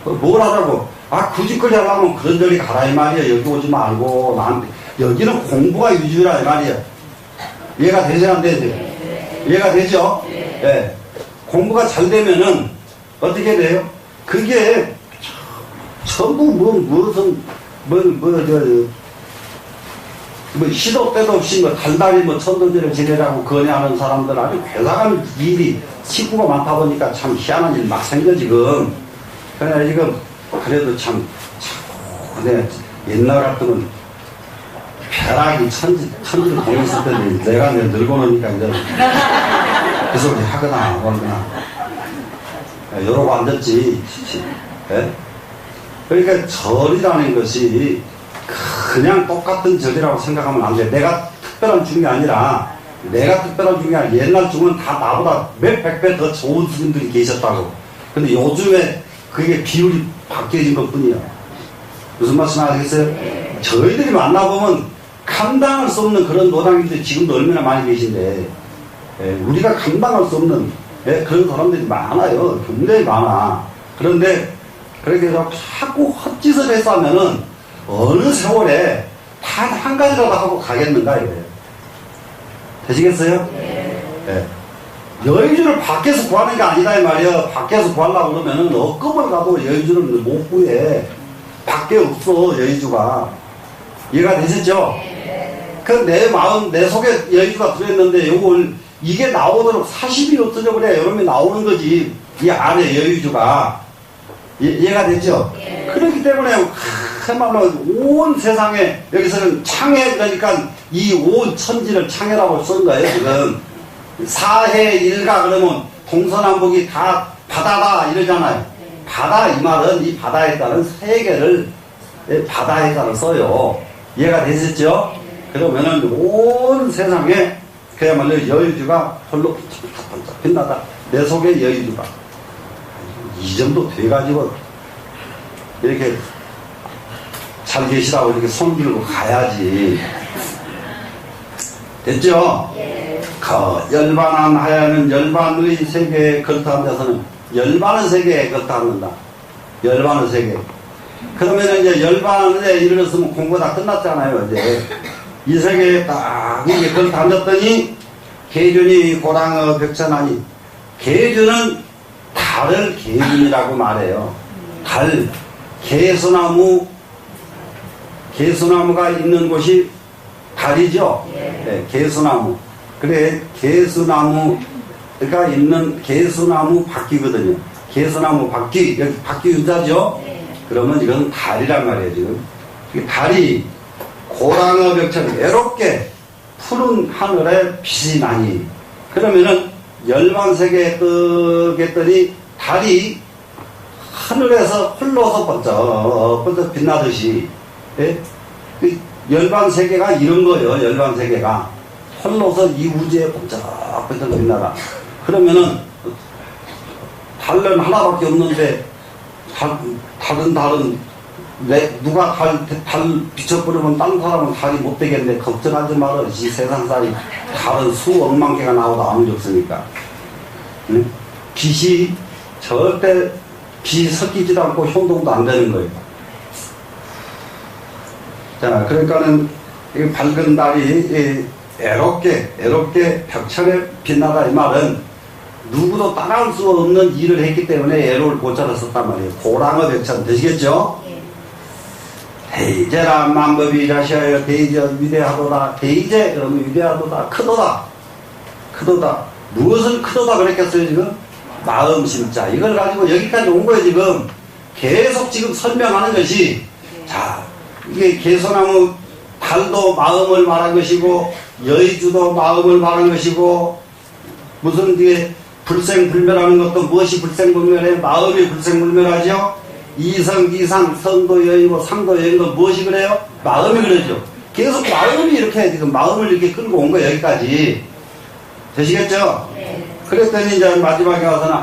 뭘 하자고. 굳이 그걸 하려면 그런 절이 가라 이 말이야. 여기 오지 말고 나한테. 여기는 공부가 위주라 이 말이야. 이해가 되지 안 되지? 이해가 되죠? 예. 공부가 잘 되면은 어떻게 돼요? 그게 전부 시도 때도 없이 달달이 천도제를 지내라고 건의하는 사람들 아주 괴상한 일이 식구가 많다 보니까 참 희한한 일 막 생겨 지금. 그래 지금 그래도 참 근데 옛날 같으면 벼락이 천지를 보냈을 때도 내가 늙어 놓으니까 이제 그 소리 하거나 안 하거나 이러고 앉았지. 예? 그러니까 절이라는 것이 그냥 똑같은 절이라고 생각하면 안 돼. 내가 특별한 중이 아니라 옛날 중은 다 나보다 몇백 배 더 좋은 스님들이 계셨다고. 근데 요즘에 그게 비율이 바뀌어진 것 뿐이야. 무슨 말씀 아시겠어요? 저희들이 만나보면 감당할 수 없는 그런 노당인들이 지금도 얼마나 많이 계신데, 우리가 감당할 수 없는 그런 사람들이 많아요. 굉장히 많아. 그런데 그렇게 해서 자꾸 헛짓을 해서 하면은 어느 세월에 단 한 가지라도 하고 가겠는가 이거예요. 되시겠어요? 네. 여의주를 밖에서 구하는 게 아니다 이 말이야. 밖에서 구하려고 그러면은 억금을 가도 여의주를 못 구해. 밖에 없어 여의주가. 이해가 되셨죠? 그 내 마음 내 속에 여의주가 들어있는데 이게 나오도록 40이 없어져 그래. 여름에 나오는 거지. 이 안에 여의주가. 이해가 됐죠? 그렇기 때문에 정말로 온 세상에 여기서는 창해 그러니까 이 온 천지를 창해라고 쓴 거예요. 지금 사해 일가 그러면 동서남북이 다 바다다 이러잖아요. 바다 이 말은 이 바다에 따른 세계를 바다에 따라 써요. 이해가 되셨죠? 그러면은 온 세상에 그야말로 여의주가 홀로 반짝반짝 빛나다. 내 속에 여의주가 이 정도 돼가지고 이렇게 잘 계시라고 이렇게 손 들고 가야지. 됐죠? 열반한 하야는 열반의 세계에 걸터한 데서는 열반의 세계에 걸터한다. 열반의 세계. 그러면 이제 열반에 이르렀으면 공부 다 끝났잖아요. 이제 이 세계에 딱 이렇게 걸터 앉았더니 계준이 고랑어 벽천하니 계준은 달을 계준이라고 말해요. 달, 개수나무가 있는 곳이 달이죠. 네, 개수나무. 그래, 개수나무가 있는 개수나무 바퀴거든요. 개수나무 바퀴, 여기 바퀴 윤자죠. 그러면 이건 달이란 말이에요, 지금. 이 달이 고랑어 벽처럼 외롭게 푸른 하늘에 빛이 나니. 그러면은 열반세계 뜨겠더니 달이 하늘에서 홀로서 번쩍 빛나듯이, 예? 그 열반세계가 이런 거예요, 열반세계가. 홀로서 이 우주에 번쩍 빛나라. 그러면은 달은 하나밖에 없는데, 달은 누가 달 비춰버리면 다른 사람은 달이 못 되겠네. 걱정하지 마라. 이 세상살이 달은 수억만 개가 나오도 아무 일 없으니까. 응? 빛이 절대 빛이 섞이지도 않고 혼동도 안 되는 거예요. 자, 그러니까는 이 밝은 달이 애롭게 벽천에 빛나다 이 말은 누구도 따라할 수 없는 일을 했기 때문에 애로울 고자를 썼단 말이에요. 고랑어 벽천 되시겠죠? 대제라 만법이 자시하여 대제 위대하도다. 대제 그러면 위대하도다. 크도다. 무엇을 크도다 그랬겠어요 지금? 마음 심자. 이걸 가지고 여기까지 온 거예요 지금. 계속 지금 설명하는 것이. 자, 이게 개소나무 달도 마음을 말한 것이고 여의주도 마음을 말한 것이고 무슨 이게 불생불멸하는 것도 무엇이 불생불멸해? 마음이 불생불멸하죠? 이성기상, 성도 여의고 상도 여의고 무엇이 그래요? 마음이 그러죠. 계속 마음이 이렇게 지금 마음을 이렇게 끌고 온 거예요 여기까지. 되시겠죠? 네. 그랬더니 이제 마지막에 와서는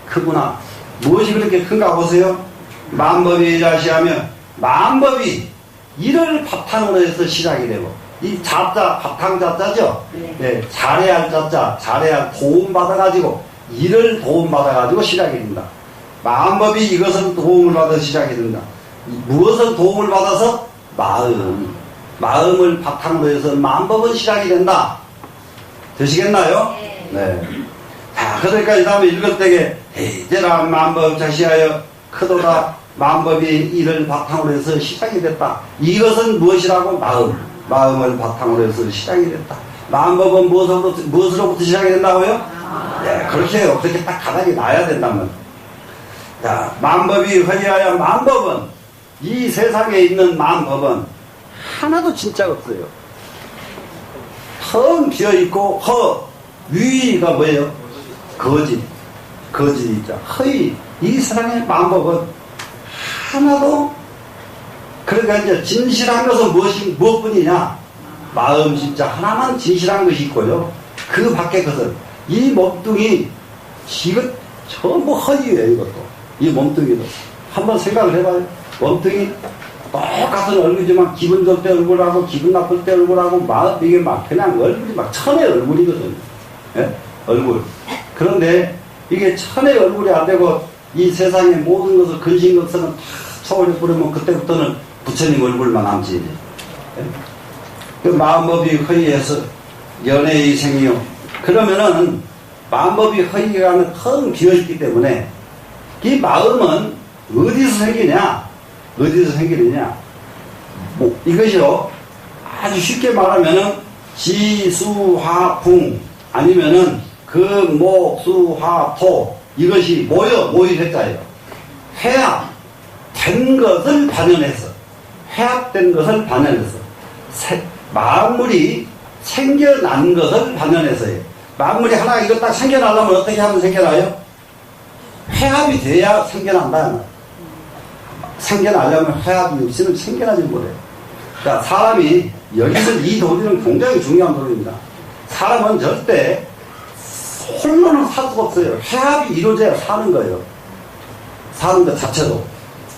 크구나. 무엇이 그렇게 큰가 보세요. 만법이 자시하면 만법이 이를 바탕으로 해서 시작이 되고 이 자자 바탕 자자죠. 네. 잘해야 할 자자 잘해야 도움 받아가지고 이를 도움 받아가지고 시작이 된다. 만법이 이것은 도움을 받아 시작이 된다. 무엇을 도움을 받아서? 마음을 바탕으로 해서 만법은 시작이 된다. 되시겠나요? 네. 자, 그러니까 이 다음에 읽을 때에 대제라 만법 자시하여 크도다. 만법이 이를 바탕으로 해서 시작이 됐다. 이것은 무엇이라고? 마음을 바탕으로 해서 시작이 됐다. 만법은 무엇으로부터 시작이 된다고요? 네, 그렇게 해요. 그렇게 딱 가닥이 나야 된다면. 자, 만법이 허리하여 만법은 이 세상에 있는 만법은 하나도 진짜가 없어요. 텅 비어있고 위가 뭐예요? 거짓이죠. 허위. 이 세상의 만법은 하나도. 그러니까 이제 진실한 것은 무엇뿐이냐? 마음 진짜 하나만 진실한 것이 있고요. 그 밖의 것은 이 몸뚱이 지금 전부 허위예요. 이것도 이 몸뚱이도 한번 생각을 해봐요. 몸뚱이 똑같은 얼굴이지만 기분 좋을 때 얼굴하고 기분 나쁠 때 얼굴하고 이게 그냥 얼굴이 천의 얼굴이거든요. 예? 얼굴. 그런데 이게 천의 얼굴이 안 되고 이 세상의 모든 것을 근심걱정은 다 초월해 버리면 그때부터는 부처님 얼굴만 남지. 예? 그 마음법이 허위해서 연애의 생이요. 그러면은 마음법이 허위가 하면 텅 비어있기 때문에 이 마음은 어디서 생기느냐? 이것이요. 아주 쉽게 말하면은 지수화풍 아니면은 금목수화토 이것이 모의 회자예요. 회합된 것을 반영해서 만물이 생겨난 것을 반영해서요. 만물이 하나 이거 딱 생겨나려면 어떻게 하면 생겨나요? 회합이 돼야 생겨난다. 생겨나려면 회합이 없이는 생겨나지 못해요. 그러니까 사람이 여기서 이 도리는 굉장히 중요한 도리입니다. 사람은 절대 홀로는 살 수가 없어요. 회합이 이루어져야 사는 거예요. 사는 것 자체도.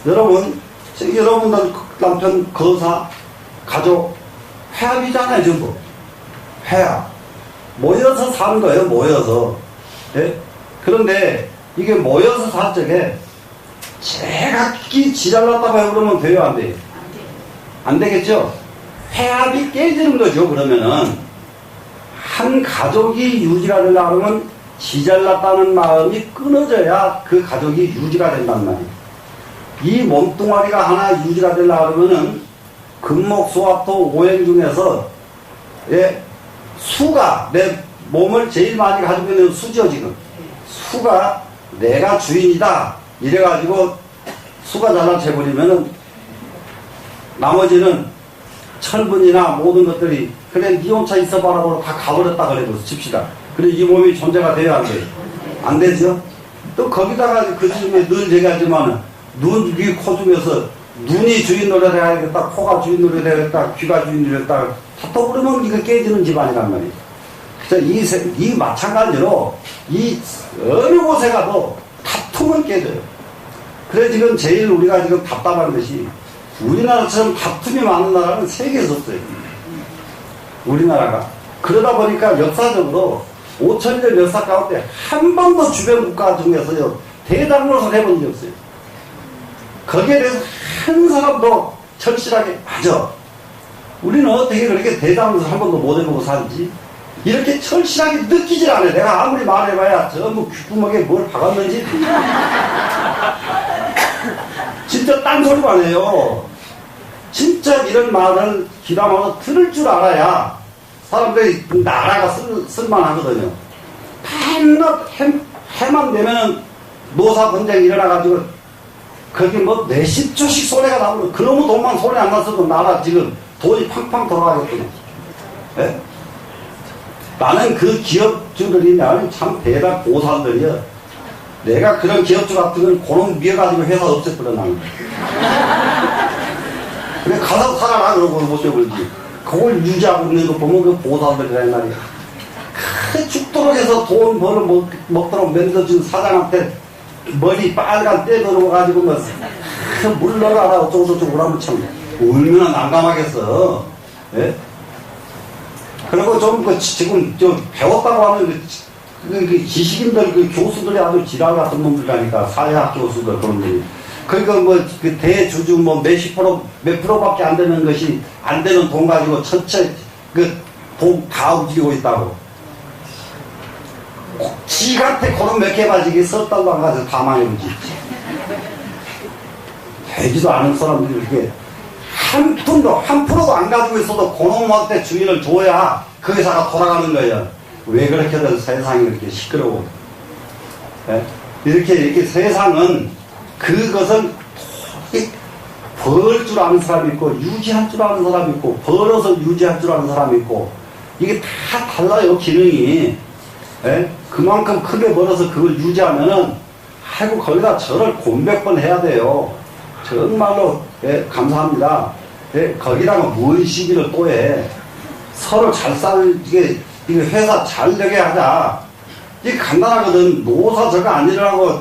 여러분들 남편, 거사, 가족 회합이잖아요. 전부. 회합. 모여서 사는 거예요. 모여서. 예? 그런데 이게 모여서 살 적에 제각기 지잘났다고 해보면 돼요? 안 돼요? 안 되겠죠? 회합이 깨지는 거죠. 그러면은 한 가족이 유지가 되려고 하면 지잘났다는 마음이 끊어져야 그 가족이 유지가 된단 말이에요. 이 몸뚱아리가 하나 유지가 되려고 하면은 금목수화토 오행 중에서 수가 내 몸을 제일 많이 가지고 있는 수죠. 지금 수가 내가 주인이다 이래가지고 수가 잘라쳐버리면은 나머지는 철분이나 모든 것들이 그래 니 혼자 있어봐라 고다 가버렸다 그래도 칩시다. 그래 이 몸이 존재가 돼야 안 돼요? 안 되죠? 또 거기다가 그 중에 늘 얘기하지만 눈, 귀, 코 중에서 눈이 주인 노래를 해야겠다, 코가 주인 노래를 해야겠다, 귀가 주인 노래를 해야겠다 다 떠버리면 이거 깨지는 집안이란 말이에요. 그래서 이 마찬가지로 이 어느 곳에 가도 다툼은 깨져요. 그래 지금 제일 우리가 지금 답답한 것이 우리나라처럼 다툼이 많은 나라는 세계에서 없어요. 우리나라가. 그러다 보니까 역사적으로 5,000년 역사 가운데 한 번도 주변 국가 중에서요 대담론을 해본 적이 없어요. 거기에 대해서 한 사람도 절실하게 맞아. 우리는 어떻게 그렇게 대담론을 한 번도 못 해보고 살지? 이렇게 절실하게 느끼질 않아요. 내가 아무리 말해봐야 전부 귓구멍에 뭘 박았는지 진짜 딴소리만 해요. 진짜 이런 말을 귀담아서 들을 줄 알아야 사람들이 나라가 쓸만하거든요. 맨날 해만 되면은 노사 분쟁이 일어나가지고 거기 뭐 몇십 조씩 소리가 나고 그놈의 돈만 소리 안 났어도 나라 지금 돈이 팡팡 돌아가겠구나. 예? 나는 그 기업주들이 참 대단 보살들이야. 내가 그런 기업주 같은 건 그놈 미어가지고 회사 없앴거든 나는. 그래 가서 살아라 그러고 못 해버리지. 그걸 유지하고 있는 거 보면 그 보살들이란 말이야. 그래 죽도록 해서 돈 벌어 먹도록 만들어준 사장한테 머리 빨간 때 들어가가지고 뭐 물 넣어라 어쩌고저쩌고 그러면 참 얼마나 난감하겠어. 예? 그리고 좀 지금 좀 배웠다고 하는 그 지식인들 그 교수들이 아주 지랄 같은 놈들이라니까 사회학 교수들 그런 분이. 그러니까 뭐 그 대주주 뭐 몇십 프로 몇 프로밖에 안 되는 것이 안 되는 돈 가지고 전체 그 돈 다 움직이고 있다고. 지한테 그런 몇 개 가지고 썼다고 안 가서 다 망해보지. 되지도 않은 사람들이 이렇게 한 푼도 한 프로도 안 가지고 있어도 그놈한테 주인을 줘야 그 회사가 돌아가는 거예요. 왜 그렇게든 세상이 이렇게 시끄러워. 예? 이렇게 세상은 그것은 벌 줄 아는 사람이 있고 유지할 줄 아는 사람이 있고 벌어서 유지할 줄 아는 사람이 있고 이게 다 달라요 기능이. 예? 그만큼 크게 벌어서 그걸 유지하면은 아이고 거기다 절을 곤백 번 해야 돼요. 정말로 예, 감사합니다. 예, 거기다가 뭔 시기를 또 해. 서로 잘 이게 회사 잘 되게 하자. 이게 간단하거든. 노사 저거 아니라고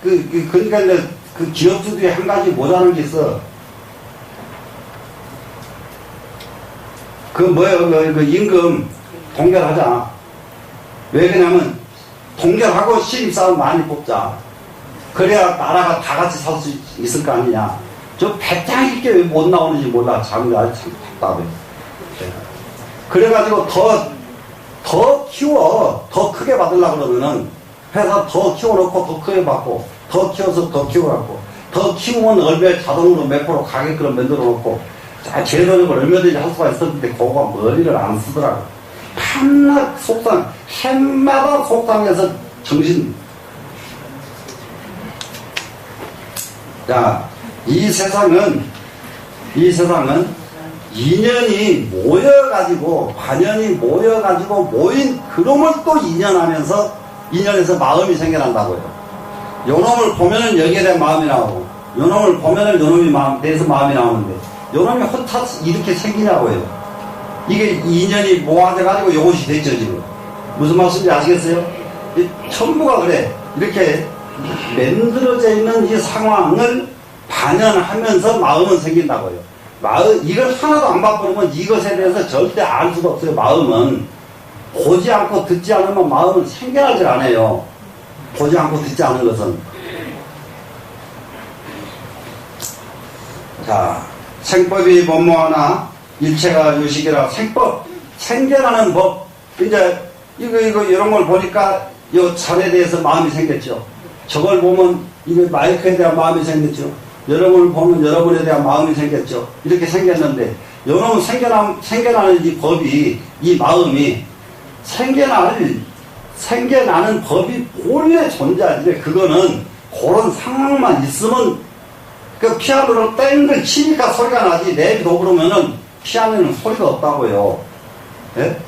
그러니까 이제 그 기업주들이 한 가지 모자란 게 있어. 그 뭐예요? 그 임금 동결하자. 왜 그러냐면 동결하고 신입사원 많이 뽑자. 그래야 나라가 다 같이 살 수 있을 거 아니냐. 저 배짱 있게 왜 못 나오는지 몰라. 장관이 참 답답해. 그래가지고 더 키워. 더 크게 받으려고 그러면은 회사 더 키워놓고 더 크게 받고 더 키워서 더 키워갖고 더 키우면 얼마 자동으로 몇 프로 가게끔 만들어놓고 재선역을 얼마든지 할 수가 있었는데 그거가 머리를 안 쓰더라고. 밤낮 속상 해마다 속상해서 정신. 자, 이 세상은 인연이 모여가지고 관연이 모여가지고 모인 그놈을 또 인연에서 마음이 생겨난다고요. 요놈을 보면은 여기에 대한 마음이 나오고 요놈을 보면은 요놈이 대해서 마음이 나오는데 요놈이 헛헛 이렇게 생기냐고요. 이게 인연이 모아져가지고 요것이 됐죠 지금. 무슨 말씀인지 아시겠어요? 전부가 그래. 이렇게 만들어져 있는 이 상황을 반영하면서 마음은 생긴다고요. 이걸 하나도 안 바꾸면 이것에 대해서 절대 알 수가 없어요. 마음은 보지 않고 듣지 않으면 마음은 생겨나질 않아요. 보지 않고 듣지 않은 것은. 자, 생법이 뭐뭐하나 일체가 유식이라. 생법, 생겨나는 법. 이제 이거 이런 걸 보니까 이 잔에 대해서 마음이 생겼죠. 저걸 보면 이거 마이크에 대한 마음이 생겼죠. 여러분을 보면 여러분에 대한 마음이 생겼죠. 이렇게 생겼는데 여러분 생겨나는 이 법이, 이 마음이 생겨나는 법이 본래 존재하는데 그거는 그런 상황만 있으면 그 피아노를 땡글 치니까 소리가 나지, 내비도 그러면은 피아노는 소리가 없다고요. 예?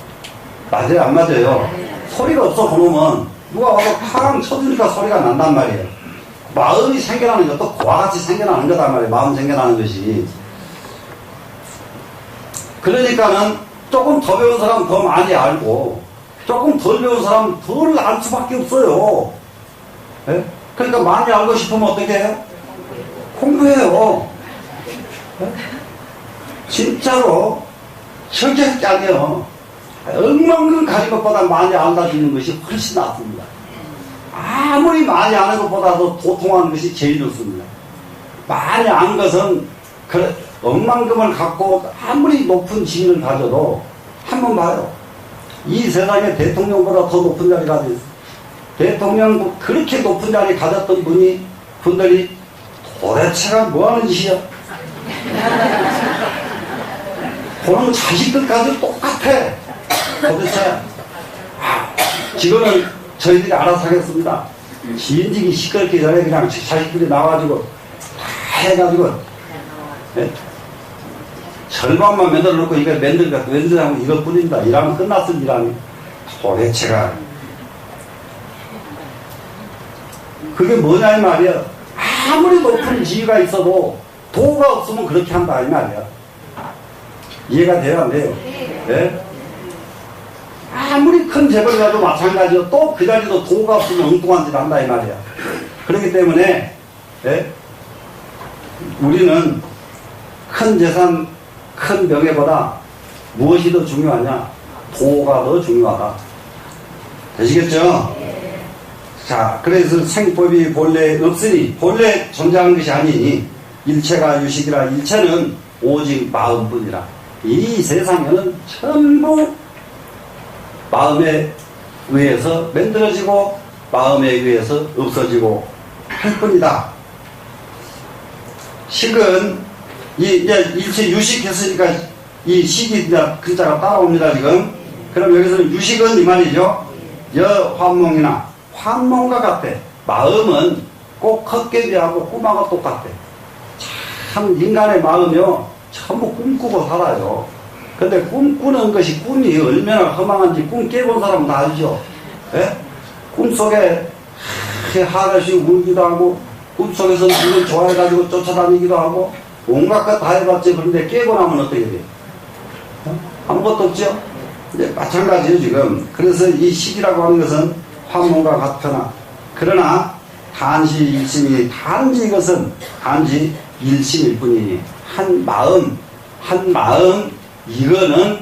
맞아요, 안 맞아요? 소리가 없어, 그놈은. 누가 와서 팡 쳐주니까 소리가 난단 말이에요. 마음이 생겨나는 것도 그와 같이 생겨나는 거단 말이에요. 마음 생겨나는 것이. 그러니까는 조금 더 배운 사람 더 많이 알고, 조금 덜 배운 사람 덜 알 수밖에 없어요. 예? 그러니까 많이 알고 싶으면 어떻게 해요? 공부해요. 예? 진짜로 절대 아니에요. 엉망근 가진 것보다 많이 알아주는 것이 훨씬 낫습니다. 아무리 많이 아는 것보다도 도통하는 것이 제일 좋습니다. 많이 아는 것은 억만금을 갖고 아무리 높은 지위를 가져도 한번 봐요. 이 세상에 대통령보다 더 높은 자리 가져 있어요. 대통령 그렇게 높은 자리 가졌던 분들이 도대체가 뭐하는 짓이야? 그런 자식들까지 똑같아. 도대체 지금은 저희들이 알아서 하겠습니다. 지인직이 시끄럽기 전에 그냥 자식들이 나와가지고 다 해가지고, 네? 절반만 만들어 놓고 이거 맨들하고 이것뿐입니다. 일하면 끝났을 일하니 도대체가 그게 뭐냐 이 말이야. 아무리 높은 지위가 있어도 도가 없으면 그렇게 한다 이 말이야. 이해가 돼요 안 돼요? 네? 아무리 큰 재벌이 가도 마찬가지로 또 그 자리도 도가 없으면 엉뚱한 짓 한다 이 말이야. 그렇기 때문에 네? 우리는 큰 재산 큰 명예보다 무엇이 더 중요하냐? 도가 더 중요하다. 되시겠죠? 자, 그래서 생법이 본래 없으니, 본래 존재하는 것이 아니니, 일체가 유식이라, 일체는 오직 마음뿐이라. 이 세상에는 전부 마음에 의해서 만들어지고, 마음에 의해서 없어지고 할 뿐이다. 식은, 일체 유식했으니까 이 식이 글자가 따라옵니다, 지금. 그럼 여기서는 유식은 이 말이죠. 여환몽이나 환몽과 같대. 마음은 꼭 헛개비하고 꿈하고 똑같대. 참 인간의 마음이요 전부 꿈꾸고 살아요. 근데 꿈꾸는 것이 꿈이 얼마나 허망한지 꿈 깨본 사람은 다 알죠. 예? 꿈속에 하나씩 울기도 하고 꿈속에서 누굴 좋아해가지고 쫓아다니기도 하고 온갖 것 다 해봤지. 그런데 깨고 나면 어떻게 돼요? 아무것도 없죠? 이제 마찬가지예요 지금. 그래서 이 식이라고 하는 것은 환몽과 같으나, 그러나 단지 일심이, 단지 이것은 단지 일심일 뿐이니 한 마음 이거는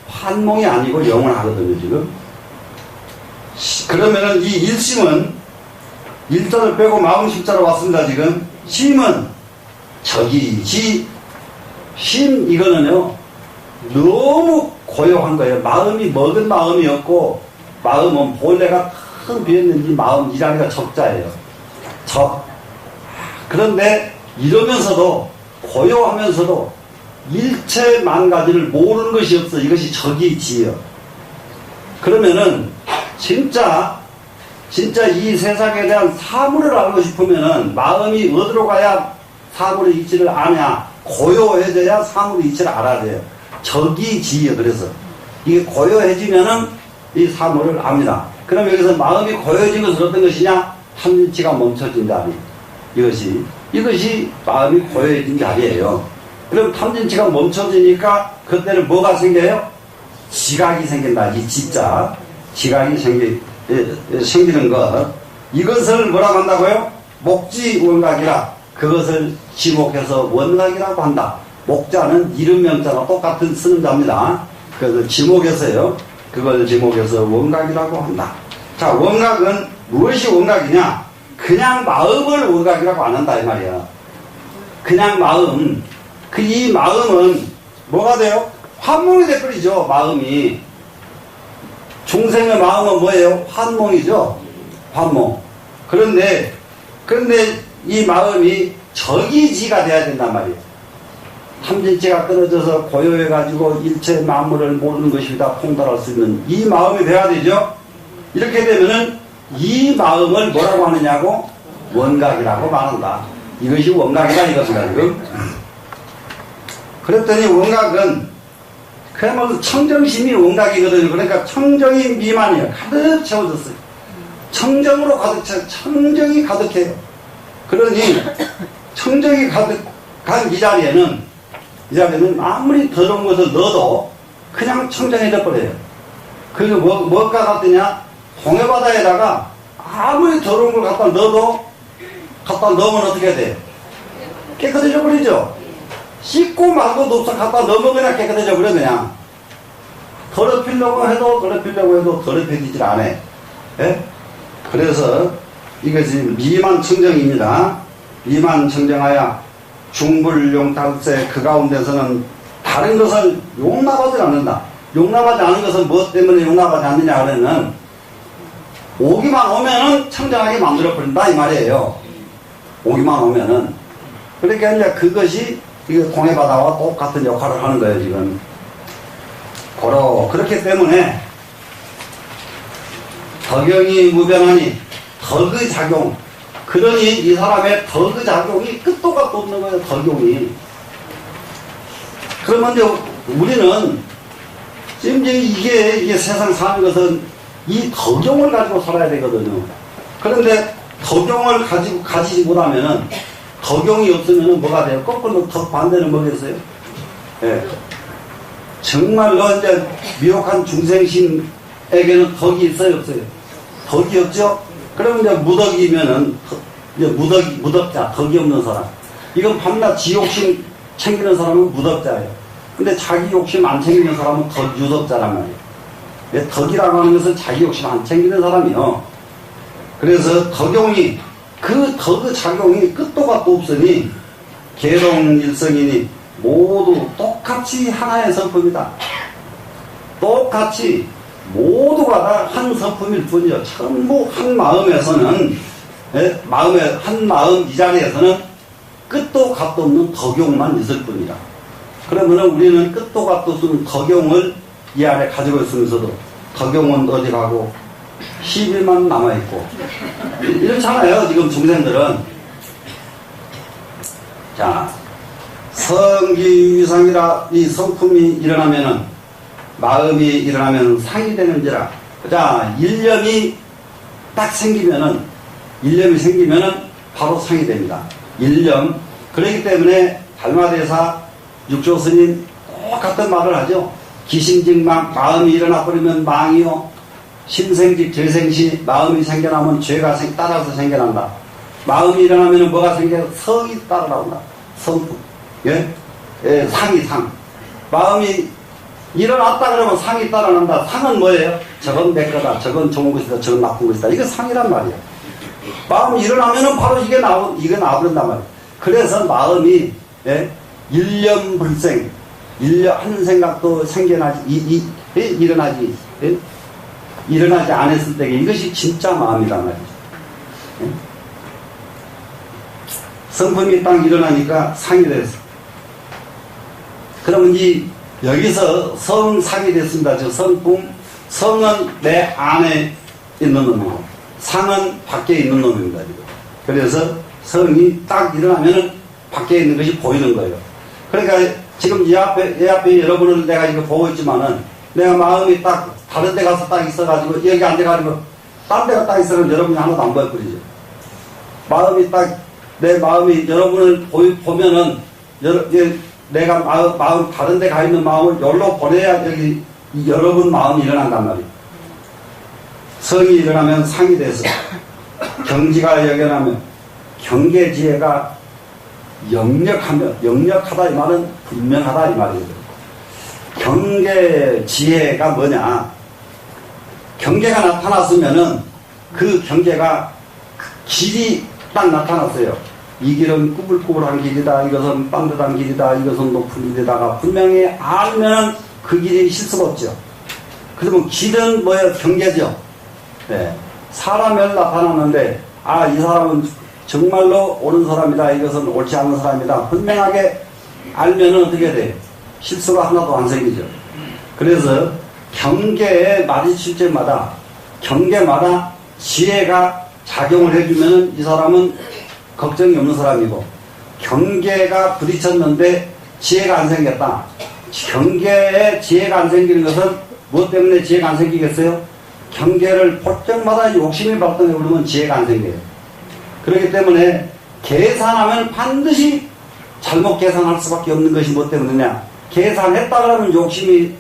환몽이 아니고 영원하거든요 지금. 그러면은 이 일심은 일자를 빼고 마음 심자로 왔습니다 지금. 심은 저기지, 심 이거는요 너무 고요한 거예요. 마음이 먹은 마음이었고, 마음은 본래가 큰 비었는지 마음 이라니가 적자예요. 그런데 이러면서도 고요하면서도 일체 만가지를 모르는 것이 없어. 이것이 적이지요. 그러면은 진짜 이 세상에 대한 사물을 알고 싶으면은 마음이 어디로 가야 사물의 이치를 아냐? 고요해져야 사물의 이치를 알아야 돼요. 적이지요. 그래서 이게 고요해지면은 이 사물을 압니다. 그럼 여기서 마음이 고요해진 것은 어떤 것이냐? 탐진치가 멈춰진 자리. 이것이 마음이 고요해진 자리예요. 그럼 탐진치가 멈춰지니까 그때는 뭐가 생겨요? 지각이 생긴다. 이 지자. 지각이 생기는 것. 이것을 뭐라고 한다고요? 목지원각이라. 그것을 지목해서 원각이라고 한다. 목자는 이름 명자와 똑같은 쓰는 자입니다. 그래서 지목해서요. 그걸 지목해서 원각이라고 한다. 자, 원각은 무엇이 원각이냐? 그냥 마음을 원각이라고 안 한다 이 말이야. 그냥 마음. 이 마음은 뭐가 돼요? 환몽이 돼버리죠. 마음이. 중생의 마음은 뭐예요? 환몽이죠. 환몽. 그런데 이 마음이 적이지가 돼야 된단 말이에요. 탐진치가 끊어져서 고요해가지고 일체 만물을 모르는 것이다 통달할 수 있는 이 마음이 돼야 되죠. 이렇게 되면은 이 마음을 뭐라고 하느냐고? 원각이라고 말한다. 이것이 원각이다 이겁니다, 지금. 그랬더니 원각은 그야말로 청정심이 원각이거든요. 그러니까 청정이 미만이에요. 가득 채워졌어요. 청정으로 가득 채워, 청정이 가득해요. 그러니 청정이 가득한 이 자리에는 아무리 더러운 것을 넣어도 그냥 청정해져 버려요. 그게 뭐가 같으냐? 동해바다에다가 아무리 더러운 걸 갖다 넣으면 어떻게 돼? 깨끗해져 버리죠. 씻고 말고도 없어 갖다 넣으면 그냥 깨끗해져 버려. 그냥 더럽히려고 해도 더럽혀지질 않아. 예? 그래서 이것이 미만 청정입니다. 미만 청정하여 중불용탈세 그 가운데서는 다른 것을 용납하지 않는다. 용납하지 않는 것은 무엇 때문에 용납하지 않느냐 그러면 오기만 오면은 청정하게 만들어버린다 이 말이에요. 오기만 오면은. 그러니까 이제 그것이 이거 동해바다와 똑같은 역할을 하는 거예요 지금. 그렇기 때문에 덕영이 무변하니 덕의 작용, 그러니 이 사람의 덕의 작용이 끝도 값도 없는 거예요. 덕용이. 그러면 이제 우리는 지금 이게 세상 사는 것은 이 덕용을 가지고 살아야 되거든요. 그런데 덕용을 가지지 못하면은 덕용이 없으면은 뭐가 돼요? 거꾸로 덕 반대는 뭐겠어요? 예. 정말로 이제 미혹한 중생심에게는 덕이 있어요, 없어요? 덕이 없죠? 그러면 이제 무덕이면은, 이제 무덕자, 덕이 없는 사람. 이건 밤낮 지 욕심 챙기는 사람은 무덕자예요. 근데 자기 욕심 안 챙기는 사람은 유덕자란 말이에요. 덕이라고 하는 것은 자기 욕심 안 챙기는 사람이요. 그래서 덕용이, 그 덕의 작용이 끝도 값도 없으니, 계동일성이니, 모두 똑같이 하나의 성품이다. 똑같이 모두가 다 한 성품일 뿐이요. 전부 한 마음에서는, 한 마음 이 자리에서는 끝도 값도 없는 덕용만 있을 뿐이다. 그러면은 우리는 끝도 값도 없는 덕용을 이 안에 가지고 있으면서도 덕용은 어디 가고 시비만 남아있고 이렇잖아요 지금 중생들은. 자, 성기위상이라 이 성품이 일어나면은, 마음이 일어나면 상이 되는지라. 자, 일념이 딱 생기면은 바로 상이 됩니다. 일념. 그렇기 때문에 달마대사 육조스님 똑같은 말을 하죠. 기심직망, 마음이 일어나 버리면 망이요. 심생직 죄생시, 마음이 생겨나면 죄가 따라서 생겨난다. 마음이 일어나면 뭐가 생겨? 성이 따라 나온다. 성품. 예? 예, 상. 마음이 일어났다 그러면 상이 따라 난다. 상은 뭐예요? 저건 내 거다. 저건 좋은 것이다. 저건 나쁜 것이다. 이거 상이란 말이에요. 마음이 일어나면은 바로 이게 나와버린단 말이에요. 그래서 마음이, 예? 일념불생. 한 생각도 일어나지. 예? 일어나지 않았을 때 이것이 진짜 마음이란 말이죠. 예? 성품이 딱 일어나니까 상이 됐어. 그러면 여기서 성상이 됐습니다. 저 성품, 성은 내 안에 있는 놈이고, 상은 밖에 있는 놈입니다. 지금. 그래서 성이 딱 일어나면은 밖에 있는 것이 보이는 거예요. 그러니까 지금 이 앞에 여러분을 내가 이거 보고 있지만은, 내가 마음이 딱 다른 데 가서 딱 있어가지고, 여기 앉아가지고, 딴 데가 딱 있으면 여러분이 하나도 안 보여버리죠. 마음이 딱, 내 마음이 여러분을 보면은, 내가 마음 다른 데 가 있는 마음을 여기로 보내야 여기 여러분 마음이 일어난단 말이에요. 성이 일어나면 상이 돼서, 경지가 일어나면 경계지혜가 역력하다 이 말은 분명하다 이 말이에요. 경계지혜가 뭐냐? 경계가 나타났으면은 그 경계가 길이 딱 나타났어요. 이 길은 꾸불꾸불한 길이다. 이것은 반듯한 길이다. 이것은 높은 길이다가 분명히 알면 그 길이 실수가 없죠. 그러면 길은 뭐예요? 경계죠. 네. 사람이 나타났는데, 이 사람은 정말로 옳은 사람이다. 이것은 옳지 않은 사람이다. 분명하게 알면은 어떻게 돼? 실수가 하나도 안 생기죠. 그래서 경계에 마주칠 때마다, 경계마다 지혜가 작용을 해주면은 이 사람은 걱정이 없는 사람이고, 경계가 부딪혔는데 지혜가 안 생겼다. 경계에 지혜가 안 생기는 것은 무엇 때문에 지혜가 안 생기겠어요? 경계를 볼 때마다 욕심이 발동해 오르면 지혜가 안 생겨요. 그렇기 때문에 계산하면 반드시 잘못 계산할 수밖에 없는 것이 무엇 때문이냐? 계산했다 그러면 욕심이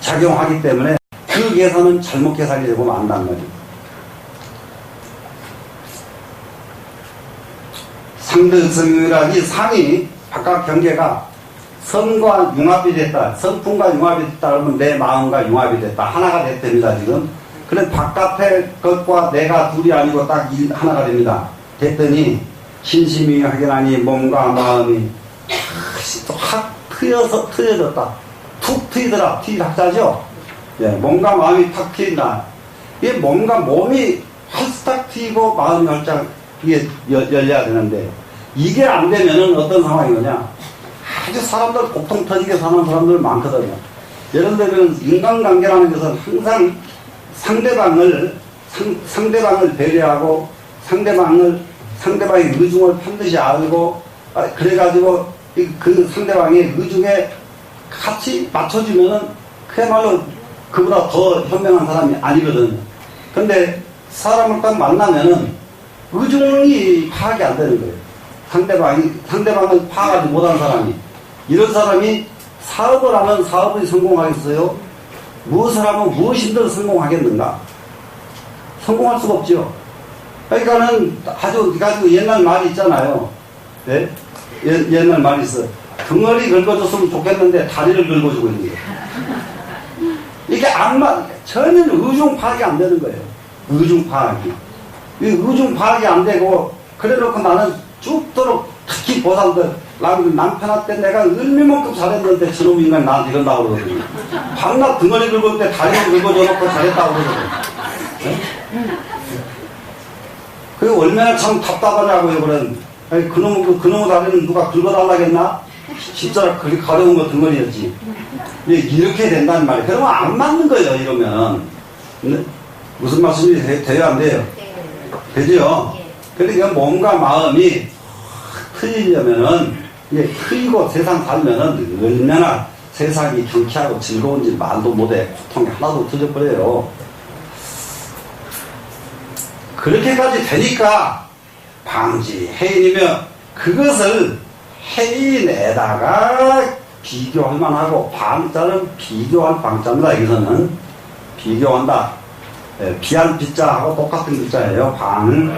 작용하기 때문에 그 계산은 잘못 계산이 되고 만다는 거죠. 상득성유라기 상이 바깥 경계가 선과 융합이 됐다. 선풍과 융합이 됐다 그러면 내 마음과 융합이 됐다. 하나가 됐답니다, 지금. 그래 바깥의 것과 내가 둘이 아니고 딱 하나가 됩니다. 됐더니 신심이 확연하니 몸과 마음이 확 트여졌다. 툭 트이더라. 트이학자죠? 예, 몸과 마음이 탁 트인다. 이게 몸과 몸이 활짝 트이고 마음이 활짝 이게 열려야 되는데 이게 안 되면은 어떤 상황이 오냐? 아주 사람들 고통 터지게 사는 사람들 많거든요. 예를 들면 인간관계라는 것은 항상 상대방을 배려하고 상대방의 의중을 반드시 알고 그래가지고 그 상대방의 의중에 같이 맞춰주면은 그야말로 그보다 더 현명한 사람이 아니거든요. 근데 사람을 딱 만나면은 의중이 파악이 안 되는 거예요. 상대방을 파악하지 못한 사람이. 이런 사람이 사업을 하면 사업이 성공하겠어요? 무엇을 하면 무엇인들 성공하겠는가? 성공할 수가 없죠. 그러니까는 아주 옛날 말이 있잖아요. 네? 옛날 말이 있어. 등어리 긁어줬으면 좋겠는데 다리를 긁어주고 있는 거예요. 이게 전혀 의중 파악이 안 되는 거예요. 의중 파악이. 이 의중 파악이 안 되고, 그래 놓고 나는 죽도록 특히 보살들, 남편한테 내가 얼마만큼 잘했는데 저놈 인간 나한테 이런다고 그러거든요. 밤낮 등어리 긁을 때 다리를 긁어줘 놓고 잘했다고 그러거든요. 네? 그게 얼마나 참 답답하냐고요, 그런. 그놈의 다리는 누가 긁어달라겠나? 진짜 그렇게 가려운 거 등어리였지. 이렇게 된다는 말이에요. 그러면 안 맞는 거예요, 이러면. 네? 무슨 말씀이 돼요, 안 돼요? 되죠? 그러니까 몸과 마음이 트이려면은, 이게 트이고 세상 살면은 얼마나 세상이 경쾌하고 즐거운지 말도 못해. 고통이 하나도 터져버려요. 그렇게까지 되니까 방지, 해인이며 그것을 해인에다가 비교할 만하고 방자는 비교할 방자입니다. 여기서는 비교한다. 비할 비자하고 똑같은 글자예요. 방.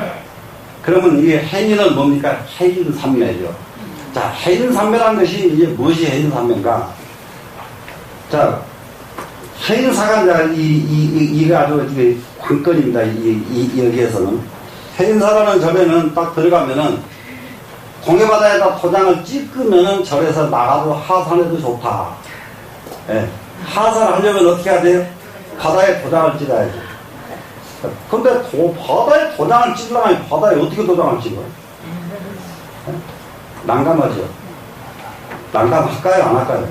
그러면 이게 해인은 뭡니까? 해인산매죠. 자, 해인산매라는 것이 이제 무엇이 해인산매인가? 자, 해인사가 이게 아주 이게 관건입니다. 여기에서는. 해인사라는 절에는 딱 들어가면은 동해바다에다 도장을 찍으면은 절에서 나가도 하산해도 좋다. 예. 하산하려면 어떻게 해야 돼요? 바다에 도장을 찍어야죠. 근데 바다에 도장을 찍으려면 바다에 어떻게 도장을 찍어요? 예? 난감하죠? 난감할까요? 안 할까요?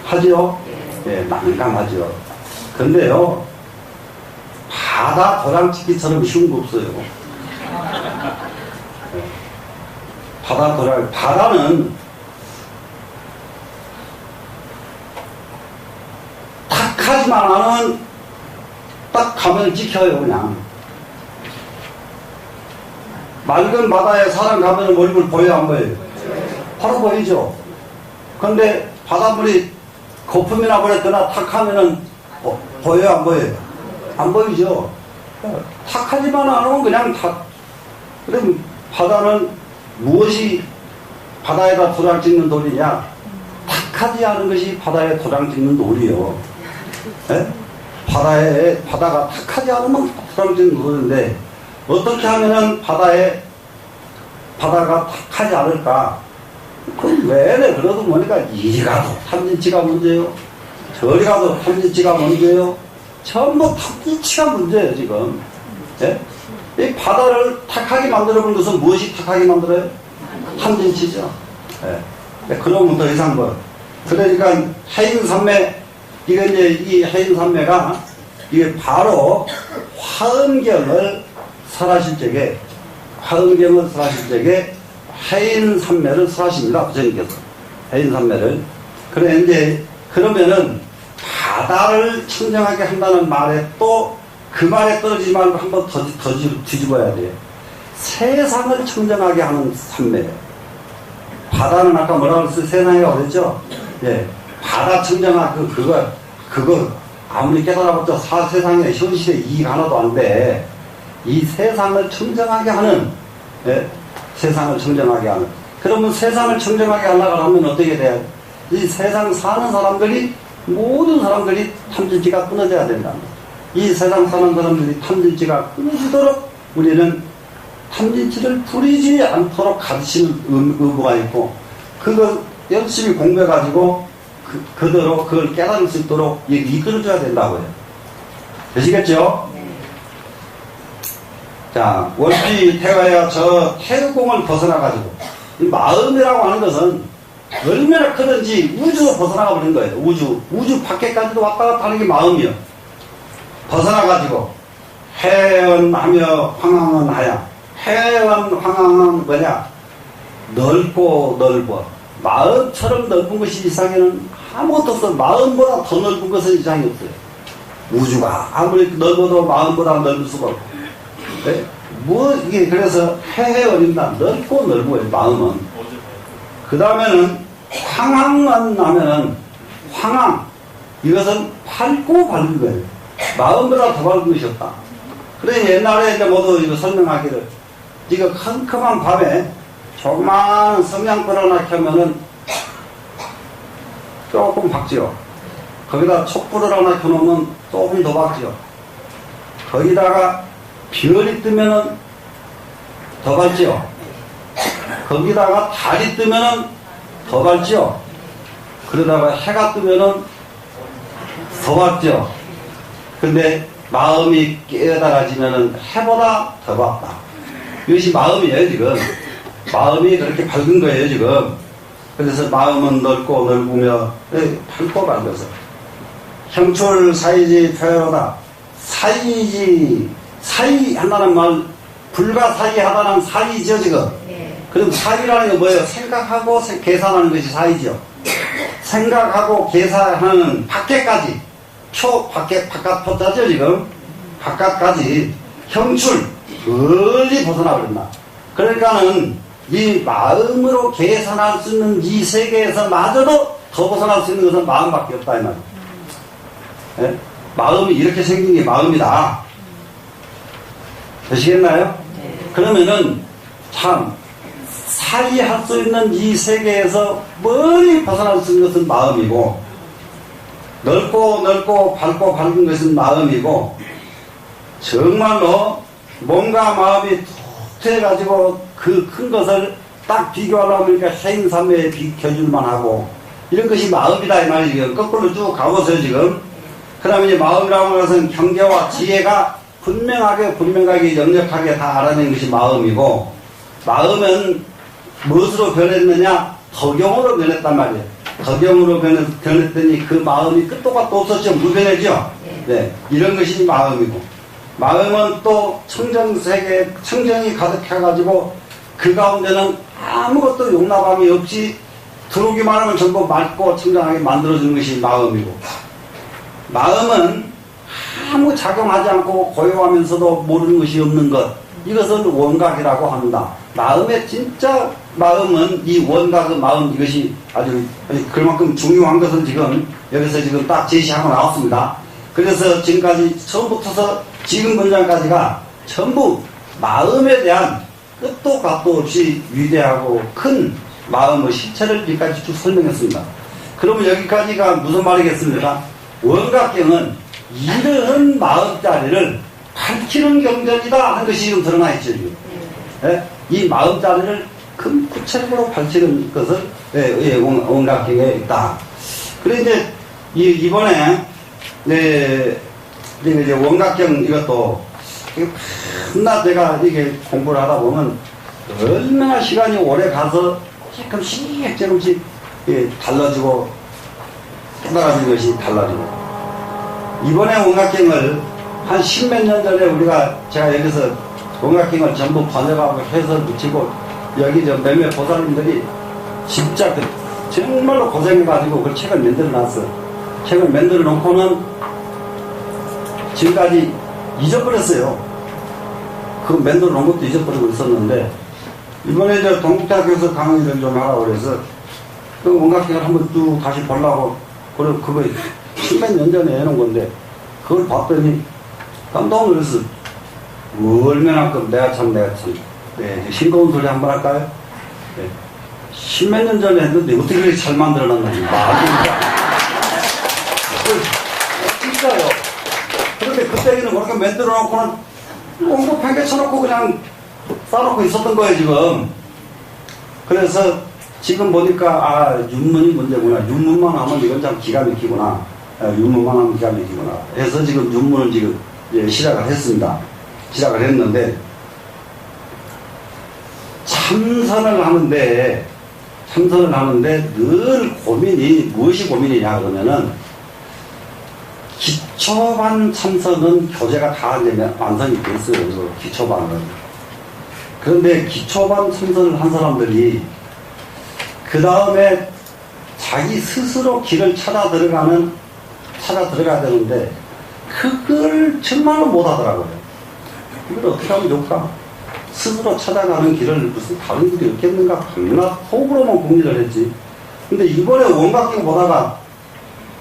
하지요? 예, 난감하죠. 근데요, 바다 도장 찍기처럼 쉬운 거 없어요. 예. 바다는 탁하지만 않으면 딱 가면 찍혀요, 그냥. 맑은 바다에 사람 가면 얼굴 보여요, 안 보여요? 바로 보이죠? 근데 바닷물이 거품이나 버렸거나 탁하면은 보여요, 안 보여요? 안 보이죠? 탁하지만 않으면 그냥 탁. 그럼 바다는 무엇이 바다에다 도장 찍는 돌이냐? 탁하지 않은 것이 바다에 도장 찍는 돌이요. 예? 바다가 탁하지 않으면 도장 찍는 돌인데, 어떻게 하면은 바다가 탁하지 않을까? 그럼 왜 그래도 보니까 이리 가도 탐진치가 문제요. 저리 가도 탐진치가 문제요. 전부 탐진치가 문제예요, 지금. 예? 이 바다를 탁하게 만들어 본 것은 무엇이 탁하게 만들어요? 탐진치죠. 예. 그러면 더 이상 뭐. 그러니까 해인산매, 이게 이제 이 해인산매가 이게 바로 화엄경을 설하실 적에 화엄경을 설하실 적에 해인산매를 설하십니다. 부처님께서. 해인산매를. 그래, 이제, 그러면은, 바다를 청정하게 한다는 말에 또, 그 말에 떨어지지 말고 한번 더 뒤집어야 돼요. 세상을 청정하게 하는 산매예요. 바다는 아까 뭐라고 했어요? 세상이라고 그랬죠? 예. 바다 청정하고, 그거, 아무리 깨달아봤자 세상에 현실에 이익 하나도 안 돼. 이 세상을 청정하게 하는, 예? 세상을 청정하게 하는. 그러면 세상을 청정하게 하려고 하면 어떻게 돼요? 이 세상 사는 사람들이, 모든 사람들이 탐진치가 끊어져야 된다. 이 세상 사는 사람들이 탐진치가 끊어지도록 우리는 탐진치를 부리지 않도록 가르치는 의무가 있고, 그걸 열심히 공부해가지고, 그대로 그걸 깨달을 수 있도록 이끌어줘야 된다고요. 되시겠죠? 자, 월비 태가야 저 태극공을 벗어나가지고, 이 마음이라고 하는 것은 얼마나 크든지 우주로 벗어나가 버린 거예요. 우주 밖에까지도 왔다 갔다 하는 게 마음이요. 벗어나가지고, 해언하며 황황은 하야. 해언, 황황은 뭐냐? 넓고 넓어. 마음처럼 넓은 것이 이 세상에는 아무것도 없어. 마음보다 더 넓은 것은 이 세상에 없어요. 우주가 아무리 넓어도 마음보다 넓을 수가 없고. 네? 이게 그래서 해해어린다. 넓고 넓어요, 마음은. 그 다음에는 황황만 하면은 황황. 이것은 밝고 밝은 거예요. 마음보다 더 밝은 것이 없다. 그래, 옛날에 이제 모두 이거 설명하기를, 이거 컴컴한 밤에 조그마한 성냥불 하나 켜면은 조금 밝지요. 거기다 촛불을 하나 켜놓으면 조금 더 밝지요. 거기다가 별이 뜨면은 더 밝지요. 거기다가 달이 뜨면은 더 밝지요. 그러다가 해가 뜨면은 더 밝지요. 근데 마음이 깨달아지면은 해보다 더 밝다. 이것이 마음이에요, 지금. 마음이 그렇게 밝은 거예요, 지금. 그래서 마음은 넓고 넓으며, 밝고 밝아서. 형출 사이지 표현하다. 사이 한다는 말, 불가사의하다는 사이죠, 지금. 그럼 사이라는 게 뭐예요? 생각하고 계산하는 것이 사이죠. 생각하고 계산하는 밖에까지, 바깥 포자죠, 지금. 바깥까지. 형출, 멀리 벗어나버렸나. 그러니까는, 이 마음으로 계산할 수 있는 이 세계에서 마저도 더 벗어날 수 있는 것은 마음밖에 없다, 이 말이에요. 예? 마음이 이렇게 생긴 게 마음이다. 되시겠나요? 그러면은 참 사이할 수 있는 이 세계에서 멀리 벗어날 수 있는 것은 마음이고, 넓고 밝고 밝은 것은 마음이고, 정말로 뭔가 마음이 툭해가지고 그 큰 것을 딱 비교하려면 해인삼매에 비켜줄만 하고, 이런 것이 마음이다 이 말이에요. 거꾸로 쭉 가보세요 지금. 그 다음에 이제 마음이라고 하는 것은 경계와 지혜가 분명하게 역력하게 다 알아낸 것이 마음이고, 마음은 무엇으로 변했느냐? 덕용으로 변했단 말이에요. 덕용으로 변했더니 그 마음이 끝도 gat도 없었죠. 무변해죠. 네, 이런 것이 마음이고, 마음은 또 청정세계, 청정이 가득해가지고 그 가운데는 아무것도 용납함이 없이 들어오기만 하면 전부 맑고 청정하게 만들어주는 것이 마음이고, 마음은 아무 작용하지 않고 고요하면서도 모르는 것이 없는 것, 이것은 원각이라고 합니다. 마음의 진짜 마음은 이 원각의 마음, 이것이 아주 그만큼 중요한 것은 지금 여기서 지금 딱 제시하고 나왔습니다. 그래서 지금까지 처음부터서 지금 문장까지가 전부 마음에 대한 끝도 갓도 없이 위대하고 큰 마음의 실체를 여기까지 쭉 설명했습니다. 그러면 여기까지가 무슨 말이겠습니까? 원각경은 이러한 마음자리를 밝히는 경전이다 하는 것이 지금 드러나 있죠. 예? 이 마음자리를 큰 구체적으로 밝히는 것을 원각경에 있다. 그런데 이제 이번에 이제 원각경 이것도 한낮 제가 이게 공부를 하다 보면 얼마나 시간이 오래 가서 조금씩 달라지고 깨달아지는 것이 달라지고, 이번에 원각경을 한 십몇 년 전에 제가 여기서 원각행을 전부 번역하고 해서 붙이고 여기 저 몇몇 보살님들이 진짜 정말로 고생해가지고 그 책을 만들어 놨어. 책을 만들어 놓고는 지금까지 잊어버렸어요. 그 만들어 놓은 것도 잊어버리고 있었는데 이번에 이제 동국대학교에서 강의를 좀 하라고 그래서 그 원각행을 한번 쭉 다시 보려고 그리고 그거 십몇 년 전에 해놓은 건데 그걸 봤더니 깜짝 놀랐어. 얼마나 내가 참 네, 싱거운 소리 한번 할까요? 네. 십몇 년 전에 했는데 어떻게 이렇게 잘 만들어놨는지 진짜요. 그런데 그때는 그렇게 만들어 놓고는 꽁꽁 팽개쳐놓고 그냥 싸놓고 있었던 거예요 지금. 그래서 지금 보니까 윤문이 문제구나. 윤문만 하면 이건 참 기가 막히구나. 윤문만 하면 기가 막히구나 해서 지금 윤문을 지금 시작을 했습니다. 시작을 했는데 참선을 하는데 늘 고민이 무엇이 고민이냐 그러면은 기초반 참선은 교재가 다 이제 완성이 됐어요. 기초반은. 그런데 기초반 참선을 한 사람들이 그 다음에 자기 스스로 길을 찾아 들어가야 되는데 그걸 정말로 못 하더라고요. 이걸 어떻게 하면 좋을까? 스스로 찾아가는 길을 무슨 다른 길이 없겠는가? 얼마나 속으로만 궁리를 했지. 근데 이번에 원각경 보다가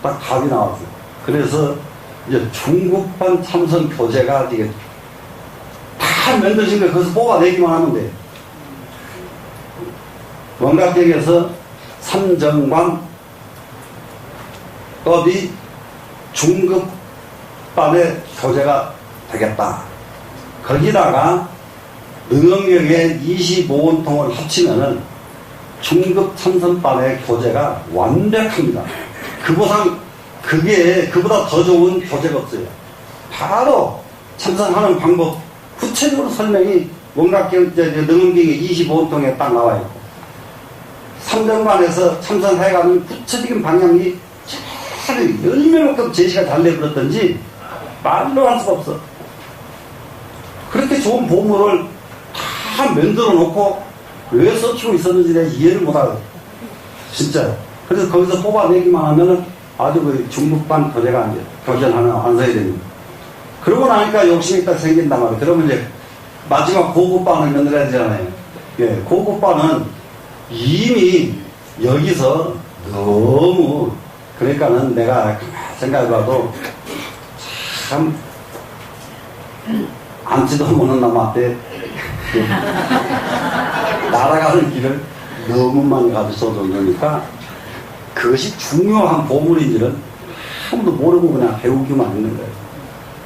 딱 답이 나왔어요. 그래서 이제 중국판 참선 교재가 이게 다 만들어진 거 거기서 뽑아내기만 하면 돼. 원각경에서 삼정관 법이 중급반의 교재가 되겠다. 거기다가 능엄경의 25원통을 합치면은 중급 참선반의 교재가 완벽합니다. 그보다 더 좋은 교재가 없어요. 바로 참선하는 방법 구체적으로 설명이 원각경 능엄경의 25원통에 딱 나와 있고 삼정반에서 참선해가는 구체적인 방향이 얼마만큼 제시가 잘 내버렸던지 말로 할 수가 없어. 그렇게 좋은 보물을 다 만들어 놓고 왜 써치고 있었는지 내가 이해를 못하거든. 진짜. 그래서 거기서 뽑아내기만 하면은 아주 그 중국반 교재가 교재 하나 완성이 됩니다. 그러고 나니까 욕심이 딱 생긴단 말이에요. 그러면 이제 마지막 고급반을 만들어야 되잖아요. 예, 고급반은 이미 여기서 너무 그러니까는 내가 생각해봐도 참 앉지도 못하는 남한테 날아가는 길을 너무 많이 가르쳐 줬으니까 그것이 중요한 보물인지는 아무도 모르고 그냥 배우기만 했는 거예요.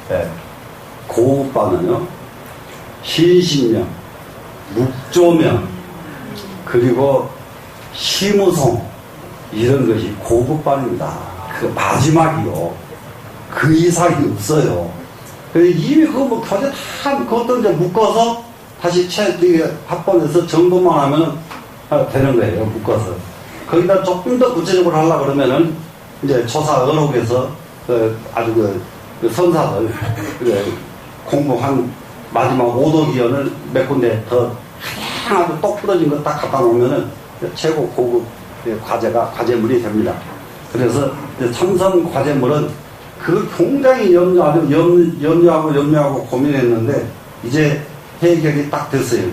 네. 고급반은요 신신명, 묵조명 그리고 시무송 이런 것이 고급반입니다. 그 마지막이요. 그 이상이 없어요. 이미 그거 뭐 교재 다 그것도 이제 묶어서 다시 합본해서 정보만 하면 되는 거예요. 묶어서. 거기다 조금 더 구체적으로 하려고 그러면은 이제 조사 언옥에서 아주 그 선사들 공부한 마지막 오도기연을 몇 군데 더 하나도 똑 부러진 거 딱 갖다 놓으면은 최고 고급 과제물이 됩니다. 그래서 참선 과제물은 그 굉장히 염려하고 고민했는데 이제 해결이 딱 됐어요.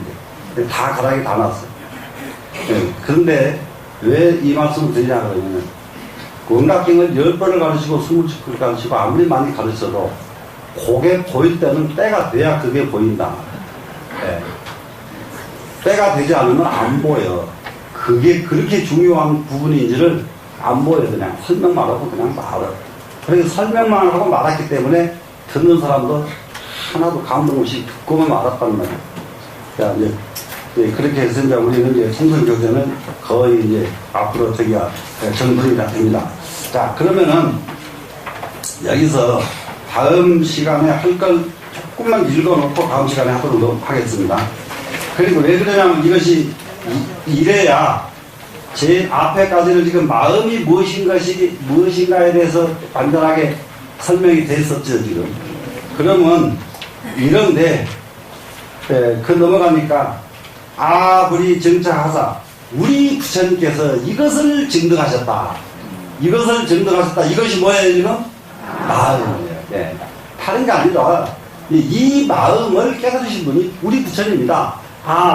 이제. 다 가닥이 다 났어요. 네. 그런데 왜 이 말씀을 드리냐 그러면 원각경을 10번을 가르치고 20번을 가르치고 아무리 많이 가르쳐도 그게 보일 때는 때가 돼야 그게 보인다. 네. 때가 되지 않으면 안 보여. 그게 그렇게 중요한 부분인지를 안 보여. 그냥 설명만 하고 그냥 말아. 그래서 설명만 하고 말았기 때문에 듣는 사람도 하나도 감동 없이 듣고만 말았단 말이야. 자, 이제 그렇게 해서 이제 우리는 이제 참선교재는 거의 이제 앞으로 저기가 정돈이 다 됩니다. 자, 그러면은 여기서 다음 시간에 할 걸 조금만 읽어놓고 다음 시간에 하도록 하겠습니다. 그리고 왜 그러냐면 이것이 이래야 제일 앞에까지는 지금 마음이 무엇인가에 대해서 완전하게 설명이 됐었죠, 지금. 그러면 이런데 그 넘어가니까 아무리 정착하사 우리 부처님께서 이것을 증득하셨다. 이것을 증득하셨다. 이것이 뭐예요 지금? 마음이에요. 예. 다른 게 아니라 이 마음을 깨달으신 분이 우리 부처님입니다.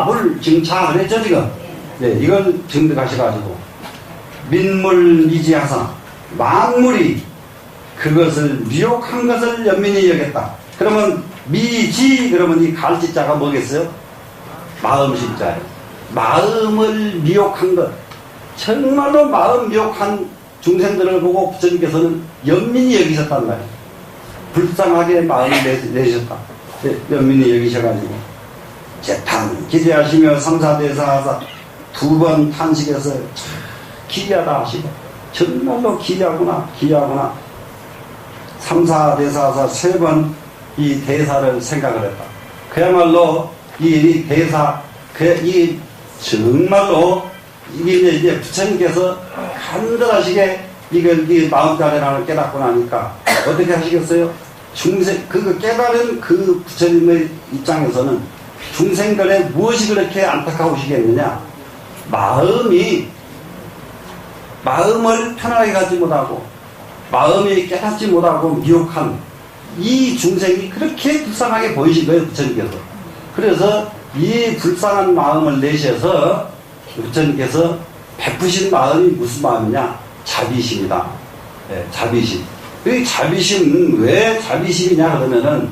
뭘 증착을 했죠 지금? 네, 이걸 증득하셔가지고 민물 미지하사 만물이 그것을 미혹한 것을 연민히 여겼다. 그러면 미지 그러면 이 갈지자가 뭐겠어요? 마음심자예요. 마음을 미혹한 것, 정말로 마음 미혹한 중생들을 보고 부처님께서는 연민히 여기셨단 말이에요. 불쌍하게 마음을 내셨다. 연민히 여기셔가지고 재탄 기대하시며 삼사대사하사 두 번 탄식해서 기이하다 하시고 정말로 기이하구나 기이하구나. 삼사대사하사 세 번 이 대사를 생각을 했다. 그야말로 이 대사 이 정말로 이게 부처님께서 간절하시게 이걸 마음자리라는 깨닫고 나니까 어떻게 하시겠어요? 중생 그거 깨달은 그 부처님의 입장에서는 중생들의 무엇이 그렇게 안타까우시겠느냐? 마음을 편하게 갖지 못하고 마음이 깨닫지 못하고 미혹한 이 중생이 그렇게 불쌍하게 보이신 거예요 부처님께서. 그래서 이 불쌍한 마음을 내셔서 부처님께서 베푸신 마음이 무슨 마음이냐? 자비심이다. 네, 자비심. 이 자비심, 왜 자비심이냐 그러면은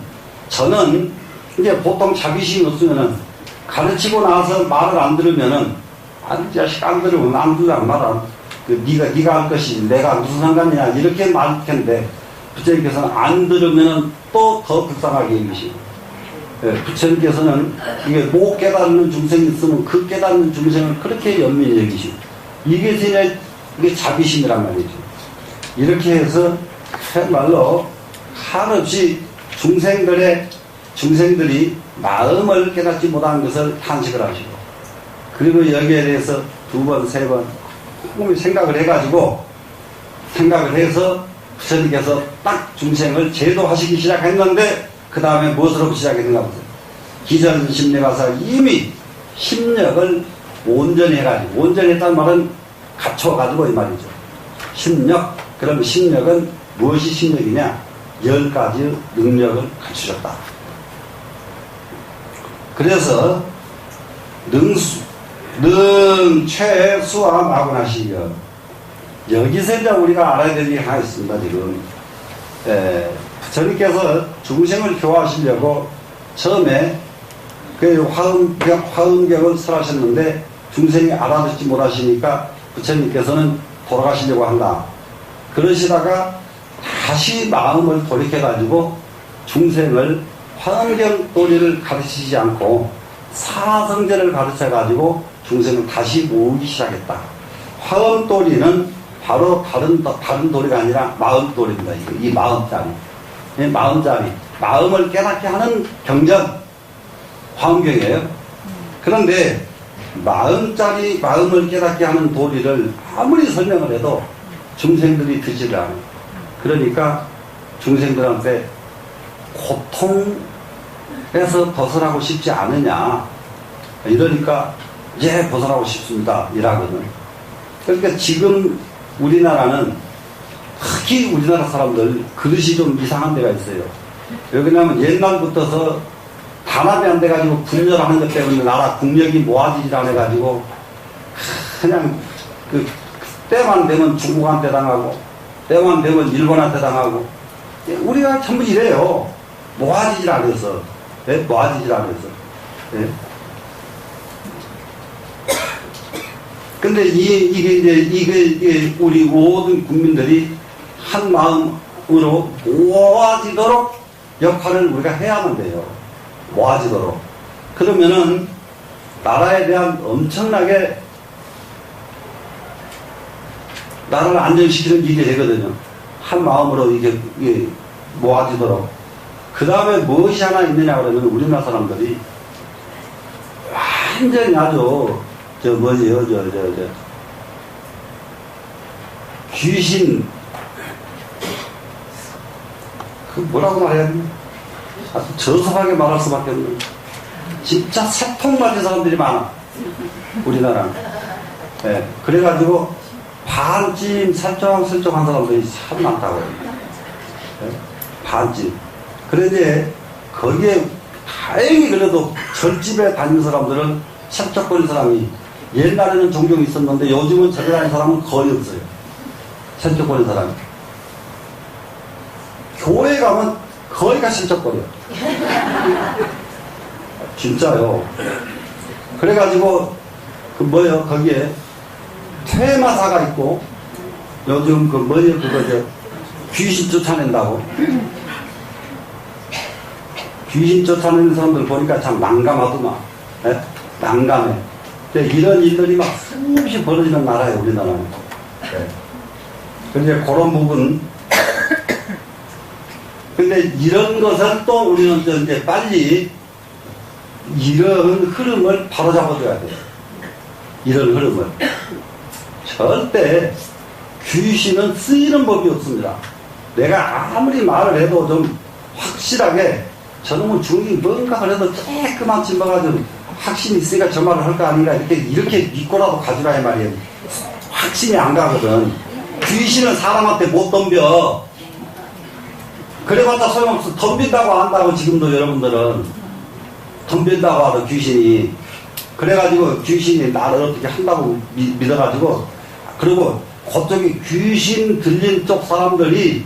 저는 이제 보통 자비심이 없으면은 가르치고 나서 말을 안 들으면은 이 자식 안 들으면 안 들으면 말아. 네가 할 것이지 내가 무슨 상관이냐 이렇게 말할 텐데 부처님께서는 안 들으면은 또 더 불쌍하게 여기시고 부처님께서는 이게 못 깨닫는 중생이 있으면 그 깨닫는 중생을 그렇게 연민히 여기시고 이게 자비심이란 말이죠. 이렇게 해서 정말로 한없이 중생들이 마음을 깨닫지 못한 것을 탄식을 하시고 그리고 여기에 대해서 두 번, 세 번 꼼꼼히 생각을 해가지고 생각을 해서 부처님께서 딱 중생을 제도하시기 시작했는데 그 다음에 무엇으로 시작했는가 보세요. 기전심력가서 이미 심력을 온전히 해가지고 온전히 했다는 말은 갖춰가지고 이 말이죠. 심력 그럼 심력은 무엇이 심력이냐? 10가지 능력을 갖추셨다. 그래서 능최수와 마구나시여 여기서 이제 우리가 알아야 될 일이 하나 있습니다. 지금 부처님께서 중생을 교화하시려고 처음에 그 화엄경을 설하셨는데 중생이 알아듣지 못하시니까 부처님께서는 돌아가시려고 한다. 그러시다가 다시 마음을 돌이켜가지고 중생을 화엄경 도리를 가르치지 않고 사성제를 가르쳐가지고 중생을 다시 모으기 시작했다. 화엄 도리는 바로 다른 도리가 아니라 마음 도리입니다. 이 마음자리. 마음을 깨닫게 하는 경전, 화엄경이에요. 그런데 마음을 깨닫게 하는 도리를 아무리 설명을 해도 중생들이 듣지를 않아요. 그러니까 중생들한테 고통에서 벗어나고 싶지 않으냐. 이러니까 벗어나고 싶습니다. 이라거든. 그러니까 지금 우리나라는 특히 우리나라 사람들 그릇이 좀 이상한 데가 있어요. 왜냐하면 옛날부터서 단합이 안 돼가지고 분열하는 것 때문에 나라 국력이 모아지질 않아가지고 그냥 때만 되면 중국한테 당하고 때만 되면 일본한테 당하고 우리가 전부 이래요. 모아지질 않아서. 모아지질 않아서. 근데 이게 우리 모든 국민들이 한 마음으로 모아지도록 역할을 우리가 해야만 돼요. 모아지도록. 그러면은 나라에 대한 엄청나게 나라를 안정시키는 일이 되거든요. 한 마음으로 이게 모아지도록. 그 다음에 무엇이 하나 있느냐 그러면 우리나라 사람들이 완전히 아주 귀신 뭐라고 말해야 되나? 아주 저속하게 말할 수밖에 없는 진짜 새통맞은 사람들이 많아. 우리나라는. 예, 그래가지고 반쯤 설정한 사람들이 참 많다고요. 예, 반쯤. 그런데 거기에 다행히 그래도 절집에 다니는 사람들은 설적거린 사람이 옛날에는 종종 있었는데 요즘은 절에 다니는 사람은 거의 없어요. 설적거린 사람이. 교회 가면 거의가 설적거려. 진짜요. 그래가지고 거기에 퇴마사가 있고 요즘 그거 귀신 쫓아낸다고. 귀신 쫓아내는 사람들 보니까 참 난감하더만. 네? 난감해. 이런 일들이 막 수없이 벌어지는 나라예요, 우리나라는. 네. 근데 그런 부분. 근데 이런 것을 또 우리는 이제 빨리 이런 흐름을 바로잡아줘야 돼요. 이런 흐름을. 절대 귀신은 쓰이는 법이 없습니다. 내가 아무리 말을 해도 좀 확실하게 저놈은 중이 뭔가 그래도 조그만 찜바가 좀 확신이 있으니까 저 말을 할 거 아닌가 이렇게 믿고라도 가주라 이 말이에요. 확신이 안 가거든. 귀신은 사람한테 못 덤벼. 그래봤자 소용없어. 덤빈다고 한다고 지금도 여러분들은 덤빈다고 하도 귀신이. 그래가지고 귀신이 나를 어떻게 한다고 믿어가지고 그리고 그쪽이 귀신 들린 쪽 사람들이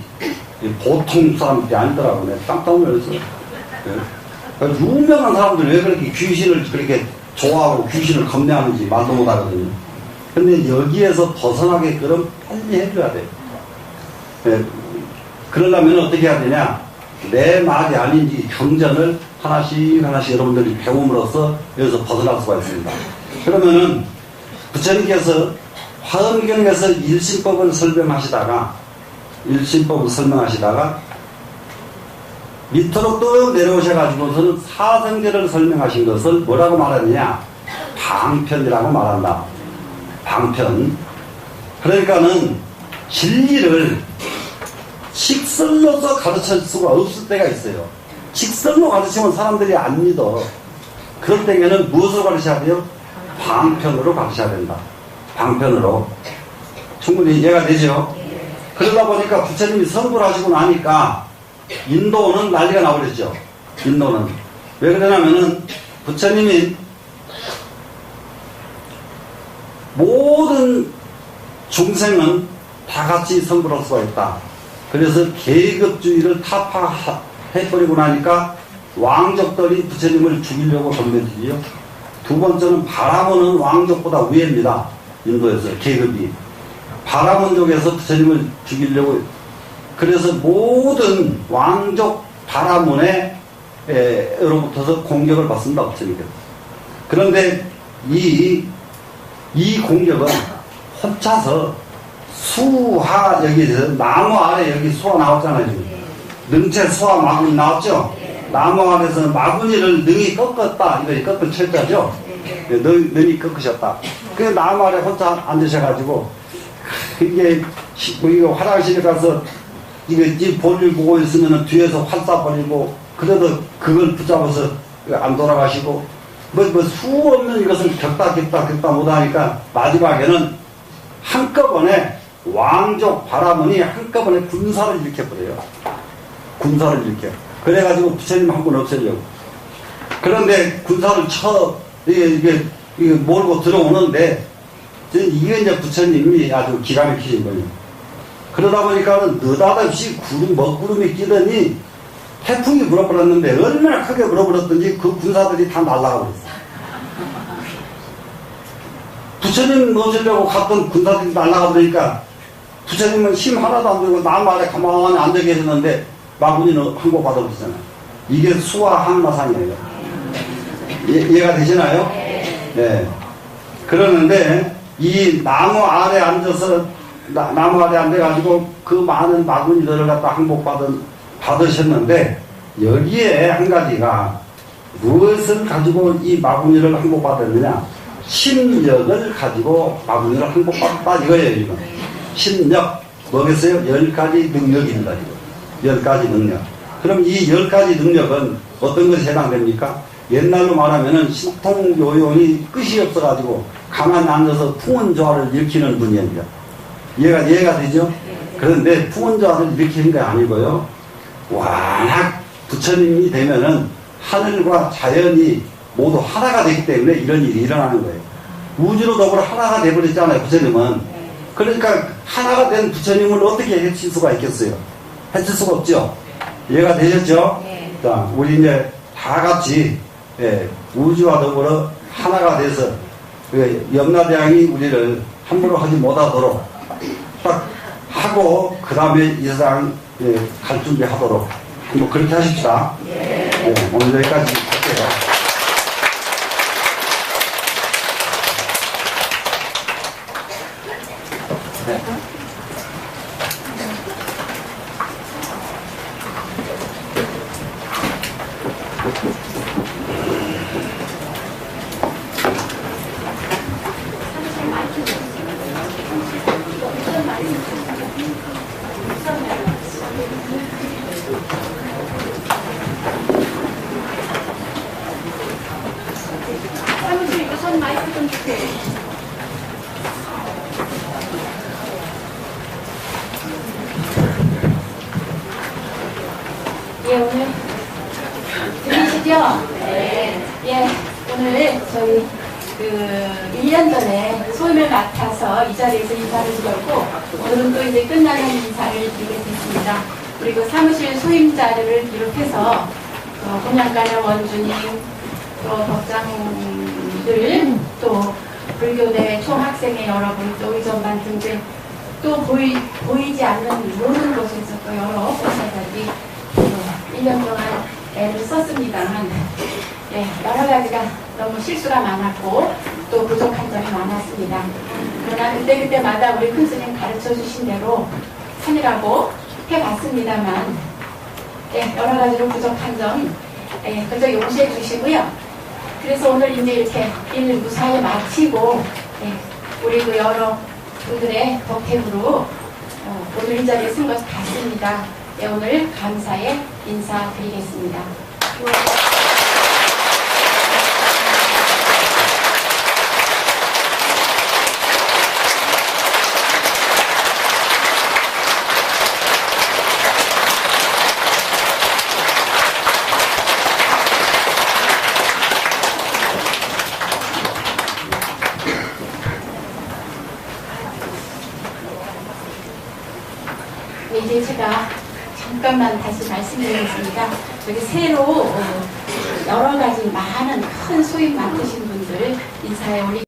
보통 사람들이 아니더라고. 내가 깜짝 놀랐어요. 유명한 사람들 왜 그렇게 귀신을 그렇게 좋아하고 귀신을 겁내하는지 말도 못하거든요. 근데 여기에서 벗어나게끔 빨리 해줘야 돼요. 네. 그러려면 어떻게 해야 되냐? 내 말이 아닌지 경전을 하나씩 여러분들이 배움으로써 여기서 벗어날 수가 있습니다. 그러면은 부처님께서 화엄경에서 일심법을 설명하시다가 밑으로 또 내려오셔가지고서는 사성제를 설명하신 것을 뭐라고 말하느냐? 방편이라고 말한다. 방편. 그러니까는 진리를 직설로서 가르칠 수가 없을 때가 있어요. 직설로 가르치면 사람들이 안 믿어. 그럴 때에는 무엇으로 가르쳐야 돼요? 방편으로 가르쳐야 된다. 방편으로. 충분히 이해가 되죠? 그러다 보니까 부처님이 선고를 하시고 나니까 인도는 난리가 나버렸죠. 인도는. 왜 그러냐면은 부처님이 모든 중생은 다 같이 선고를 할 수가 있다. 그래서 계급주의를 타파해버리고 나니까 왕족들이 부처님을 죽이려고 덤벼들지요. 두 번째는 바라문은 왕족보다 위입니다. 인도에서 계급이. 바라문족에서 부처님을 죽이려고. 그래서 모든 왕족 바라문으로부터서 공격을 받습니다. 부처님께서. 그런데 이 공격은 혼자서 수하 여기서 나무 아래 여기 수화 나왔잖아요. 지금. 능체 수화 마군이 나왔죠. 나무 아래서 마군이를 능히 꺾었다. 이거 꺾은 철자죠. 능히 꺾으셨다. 그 나무 아래 혼자 앉으셔가지고 이게 화장실에 가서 이 볼일 보고 있으면 뒤에서 활 쏴버리고 그래도 그걸 붙잡아서 안 돌아가시고 수 없는 이것을 겪다 못하니까 마지막에는 한꺼번에 왕족 바라문이 한꺼번에 군사를 일으켜버려요. 군사를 일으켜. 그래가지고 부처님 한 분 없애려고. 그런데 군사를 이게 몰고 들어오는데 이게 이제 부처님이 아주 기가 막히신 거예요. 그러다 보니까는 느닷없이 먹구름이 끼더니 태풍이 불어버렸는데 얼마나 크게 불어버렸던지 그 군사들이 다 날아가 버렸어요. 부처님 모시려고 갔던 군사들이 날아가 버리니까 부처님은 힘 하나도 안 들고 나무 아래 가만히 앉아 계셨는데 마구니는 항복 받아버리잖아요. 이게 수화 항마상이에요. 이해가 되시나요? 네. 그러는데 이 나무 아래 앉아서 나무 아래 앉아가지고 그 많은 마구니들을 갖다 항복 받으셨는데 여기에 한 가지가 무엇을 가지고 이 마구니를 항복받았느냐? 심력을 가지고 마구니를 항복받았다 이거예요. 이건. 심력 뭐겠어요? 10가지 능력입니다. 이거. 10가지 능력. 그럼 이 10가지 능력은 어떤 것에 해당됩니까? 옛날로 말하면은 신통요용이 끝이 없어가지고 가만히 앉아서 풍운조화를 일으키는 분입니다. 이해가 되죠? 그런데 풍운조화를 일으키는 게 아니고요. 워낙 부처님이 되면은 하늘과 자연이 모두 하나가 되기 때문에 이런 일이 일어나는 거예요. 우주로 더불어 하나가 되어버렸잖아요, 부처님은. 그러니까 하나가 된 부처님을 어떻게 해칠 수가 있겠어요? 해칠 수가 없죠? 이해가 되셨죠? 네. 자, 우리 이제 다 같이 우주와 더불어 하나가 돼서 염라대왕이 우리를 함부로 하지 못하도록 딱 하고 그 다음에 이 세상 갈 준비하도록 뭐 그렇게 하십시다. 오늘 여기까지 할게요. 사무실 이거 손 마이크 좀 주세요. 예, 오늘 들리시죠? 네. 예, 오늘 저희 1년 전에 소임을 맡아서 이 자리에서 인사를 드렸고, 오늘은 또 이제 끝나는 인사를 드리게 됐습니다. 그리고 사무실 소임자들을 비롯해서 본향가녀 원주님, 또 덕장들, 또 불교대 총학생회 여러분, 또 의전반 등등, 또 보이지 않는 모든 곳에서 또 여러 봉사자들이 1년 동안 애를 썼습니다만, 예, 여러 가지가 너무 실수가 많았고 또 부족한 점이 많았습니다. 그러나 그때마다 우리 큰 스님 가르쳐 주신 대로 하느라고 해봤습니다만, 예, 여러 가지로 부족한 점 그저 용서해 주시고요. 그래서 오늘 이제 이렇게 일 무사히 마치고 우리 그 여러 분들의 덕택으로 오늘 이 자리에 쓴 것이 같습니다. 오늘 감사의 인사드리겠습니다. 이제 제가 잠깐만 다시 말씀드리겠습니다. 여기 새로 여러 가지 많은 큰 소임 맡으신 분들 인사에 올리